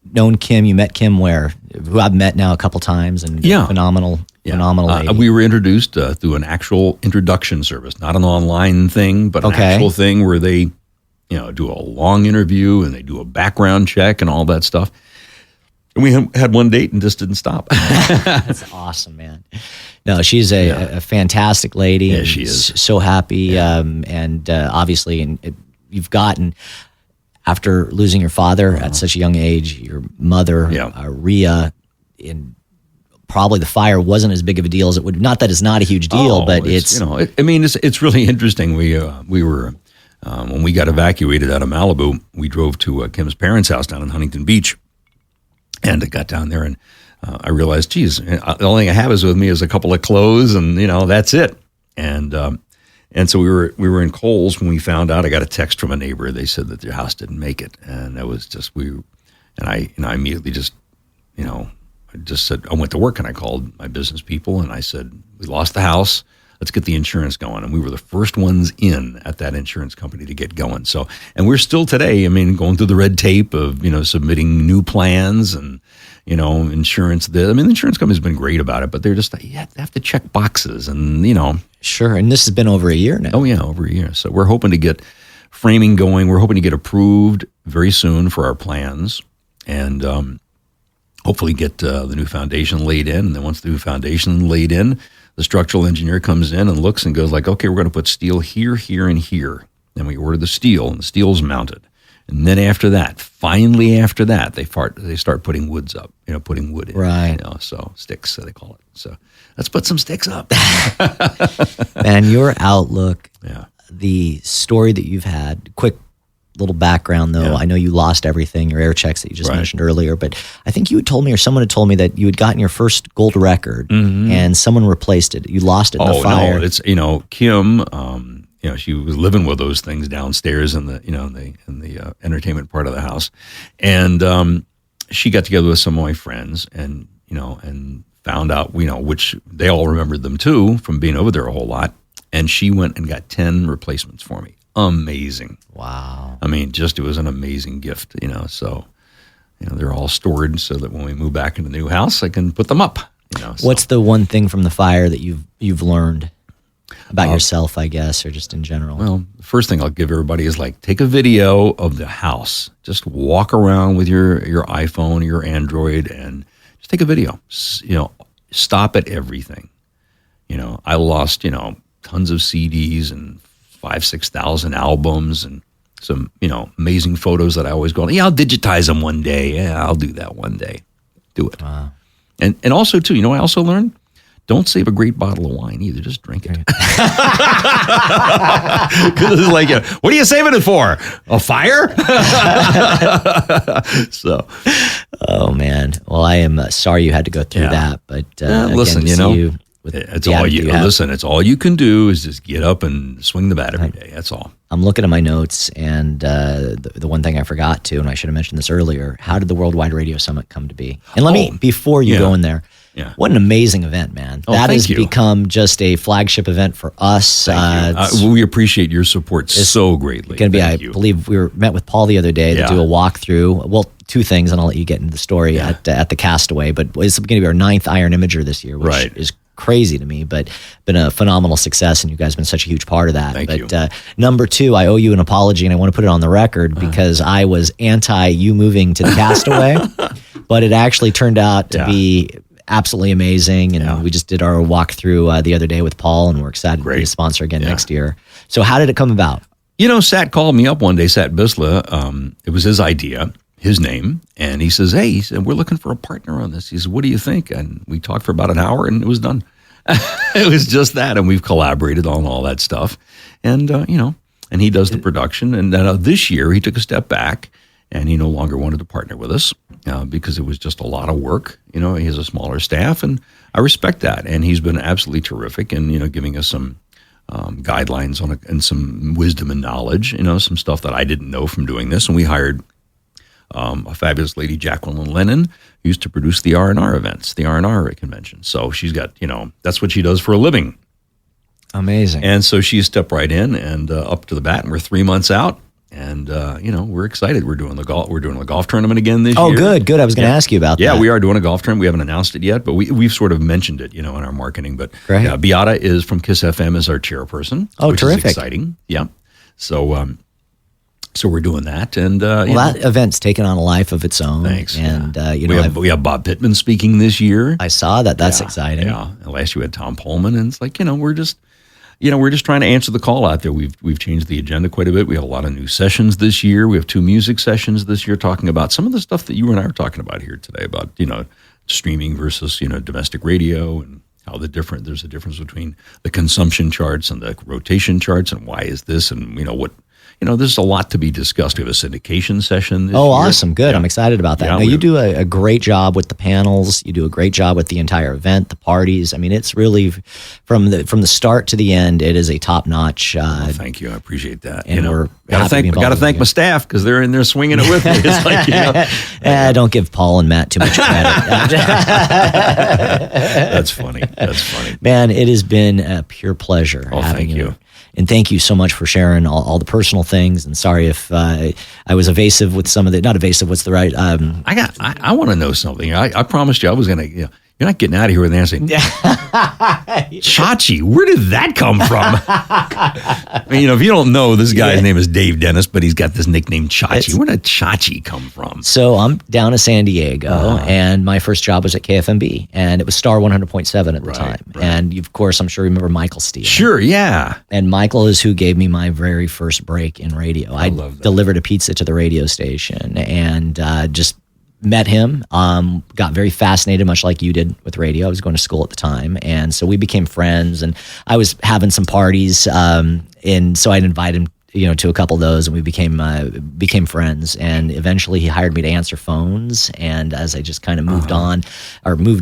known Kim. You met Kim where? Who I've met now a couple times, and phenomenal lady. We were introduced through an actual introduction service, not an online thing, but an actual thing where they, do a long interview and they do a background check and all that stuff. And we had one date and just didn't stop. That's awesome, man. No, she's a fantastic lady. Yeah, she is. So happy. And obviously, you've gotten, after losing your father at such a young age, your mother, Ria, in probably the fire wasn't as big of a deal as it would. Not that it's not a huge deal, but it's it's really interesting. We were when we got evacuated out of Malibu, we drove to Kim's parents' house down in Huntington Beach. And I got down there and I realized, geez, the only thing I have is with me is a couple of clothes and, that's it. And so we were in Kohl's when we found out. I got a text from a neighbor. They said that their house didn't make it. And that was just, I immediately just, I just said, I went to work and I called my business people and I said, we lost the house. Let's get the insurance going. And we were the first ones in at that insurance company to get going. So, and we're still today, going through the red tape of, submitting new plans and, insurance. The insurance company's been great about it, but they're just, they have to check boxes and, Sure. And this has been over a year now. Oh, yeah, over a year. So we're hoping to get framing going. We're hoping to get approved very soon for our plans and hopefully get the new foundation laid in. And then once the new foundation laid in, the structural engineer comes in and looks and goes like, okay, we're going to put steel here, here, and here. Then we order the steel, and the steel's mounted. And then finally after that, they start putting woods up, putting wood in. Right. So sticks, so they call it. So let's put some sticks up. Man, your outlook, the story that you've had, quick little background though. I know you lost everything, your air checks that you just mentioned earlier, but I think you had told me, or someone had told me, that you had gotten your first gold record and someone replaced it. You lost it in the fire. No, it's, Kim, she was living with those things downstairs in the, in the entertainment part of the house. And she got together with some of my friends and, and found out, which they all remembered them too from being over there a whole lot. And she went and got 10 replacements for me. Amazing. Wow. It was an amazing gift, so, they're all stored so that when we move back into the new house, I can put them up, What's the one thing from the fire that you've learned about yourself, I guess, or just in general? Well, the first thing I'll give everybody is take a video of the house. Just walk around with your iPhone, your Android, and just take a video. Stop at everything. I lost, tons of CDs and 5,000-6,000 albums and some, amazing photos that I always go, I'll digitize them one day. Yeah, I'll do that one day. Do it. Wow. And also too, I also learned, don't save a great bottle of wine either. Just drink it. Because it's like, what are you saving it for? A fire? So. Oh man. Well, I am sorry you had to go through that, but listen, again, it's all it's all you can do is just get up and swing the bat every day. That's all. I'm looking at my notes, and the one thing I forgot to, and I should have mentioned this earlier, how did the Worldwide Radio Summit come to be? And let me, before you go in there, what an amazing event, man. That has become just a flagship event for us. We appreciate your support so greatly. I believe we met with Paul the other day to do a walkthrough. Well, two things, and I'll let you get into the story at the Castaway, but it's going to be our 9th Iron Imager this year, which is crazy to me, but been a phenomenal success, and you guys have been such a huge part of that. Thank you. Number two, I owe you an apology, and I want to put it on the record because I was anti you moving to the Castaway, but it actually turned out to be absolutely amazing, and we just did our walkthrough the other day with Paul, and we're excited to be a sponsor again next year. So how did it come about? Sat called me up one day, Sat Bisla. It was his idea, his name, and he says, we're looking for a partner on this. He says, what do you think? And we talked for about an hour, and it was done. It was just that, and we've collaborated on all that stuff. And, and he does the production. And then this year, he took a step back, and he no longer wanted to partner with us because it was just a lot of work. He has a smaller staff, and I respect that. And he's been absolutely terrific and, giving us some guidelines on and some wisdom and knowledge, some stuff that I didn't know from doing this. And we hired a fabulous lady, Jacqueline Lennon, who used to produce the R&R events, the R&R convention. So she's got, that's what she does for a living. Amazing. And so she stepped right in and up to the bat, and we're 3 months out. And we're excited. We're doing the golf tournament again this year. Oh, good. I was going to ask you about that. Yeah, we are doing a golf tournament. We haven't announced it yet, but we've sort of mentioned it, in our marketing. But Great. Yeah, Beata is from Kiss FM as our chairperson. Oh, which terrific. is exciting. Yeah. So we're doing that, and that event's taken on a life of its own. Thanks. And we have Bob Pittman speaking this year. I saw that. That's exciting. Yeah. And last year we had Tom Pullman, and it's like we're just trying to answer the call out there. We've changed the agenda quite a bit. We have a lot of new sessions this year. We have 2 music sessions this year talking about some of the stuff that you and I are talking about here today about streaming versus domestic radio and how there's a difference between the consumption charts and the rotation charts, and why is this, and what. There's a lot to be discussed. We have a syndication session this year. Awesome. Good. Yeah. I'm excited about that. Yeah, you do a great job with the panels. You do a great job with the entire event, the parties. I mean, it's really from the start to the end, it is a top-notch. Thank you. I appreciate that. And we're got to thank my staff because they're in there swinging it with me. It's like, don't give Paul and Matt too much credit. That's funny. Man, it has been a pure pleasure having thank you. And thank you so much for sharing all the personal things. And sorry if I was evasive with some of the, not evasive, what's the right? I want to know something. I promised you I was going to, you're not getting out of here with an answer. Chachi, where did that come from? I mean, if you don't know, this guy's name is Dave Dennis, but he's got this nickname Chachi. Where did Chachi come from? So I'm down in San Diego, and my first job was at KFMB, and it was Star 100.7 at the time. Right. And of course, I'm sure you remember Michael Steele. Sure, yeah. And Michael is who gave me my very first break in radio. I delivered a pizza to the radio station, and just met him, got very fascinated, much like you did with radio. I was going to school at the time. And so we became friends, and I was having some parties. And so I'd invite him, to a couple of those, and we became friends. And eventually he hired me to answer phones. And as I just kind of moved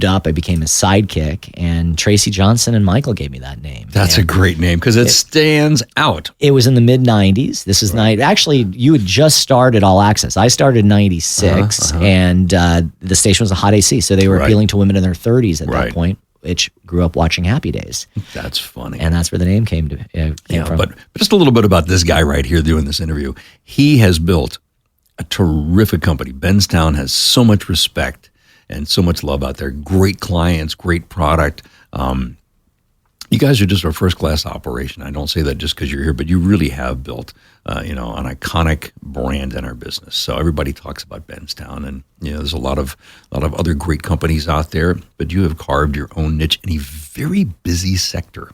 up, I became his sidekick. And Tracy Johnson and Michael gave me that name. That's a great name because it stands out. It was in the mid 90s. This is actually, you had just started All Access. I started in 96, and the station was a hot AC. So they were appealing to women in their 30s at that point, which grew up watching Happy Days. That's funny. And that's where the name came from. But just a little bit about this guy right here doing this interview. He has built a terrific company. Benstown has so much respect and so much love out there. Great clients, great product. You guys are just a first-class operation. I don't say that just because you're here, but you really have built, an iconic brand in our business. So everybody talks about Benstown, and there's a lot of other great companies out there, but you have carved your own niche in a very busy sector.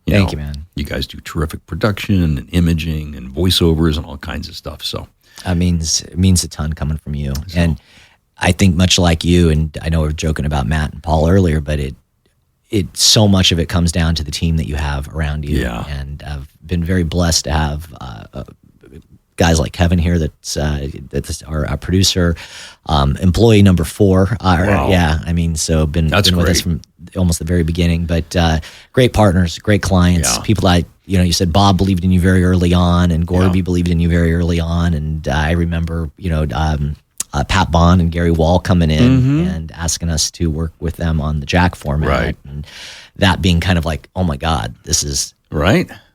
Thank you, man. You guys do terrific production and imaging and voiceovers and all kinds of stuff. So it means a ton coming from you, and I think much like you, and I know we were joking about Matt and Paul earlier, but it so much of it comes down to the team that you have around you. Yeah. And I've been very blessed to have guys like Kevin here that's our producer, employee number 4. Wow. Yeah, I mean, so been with us from almost the very beginning, but great partners, great clients, people that, you said Bob believed in you very early on, and Gorby believed in you very early on, and I remember, Pat Bond and Gary Wall coming in and asking us to work with them on the Jack format, and that being kind of like, oh my God, this is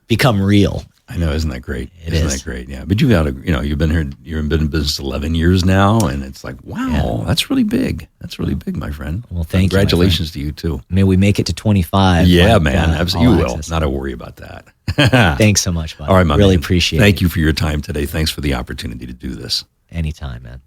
become real. I know, isn't that great? Isn't that great? Yeah, but you've got you've been here, you've been in business 11 years now, and it's like, wow, that's really big. That's really big, my friend. Well, thank you. Congratulations to you too. May we make it to 25. Yeah, man, absolutely. You will. Not a worry about that. Thanks so much, bud. All right, my really man. appreciate it. Thank you for your time today. Thanks for the opportunity to do this. Anytime, man.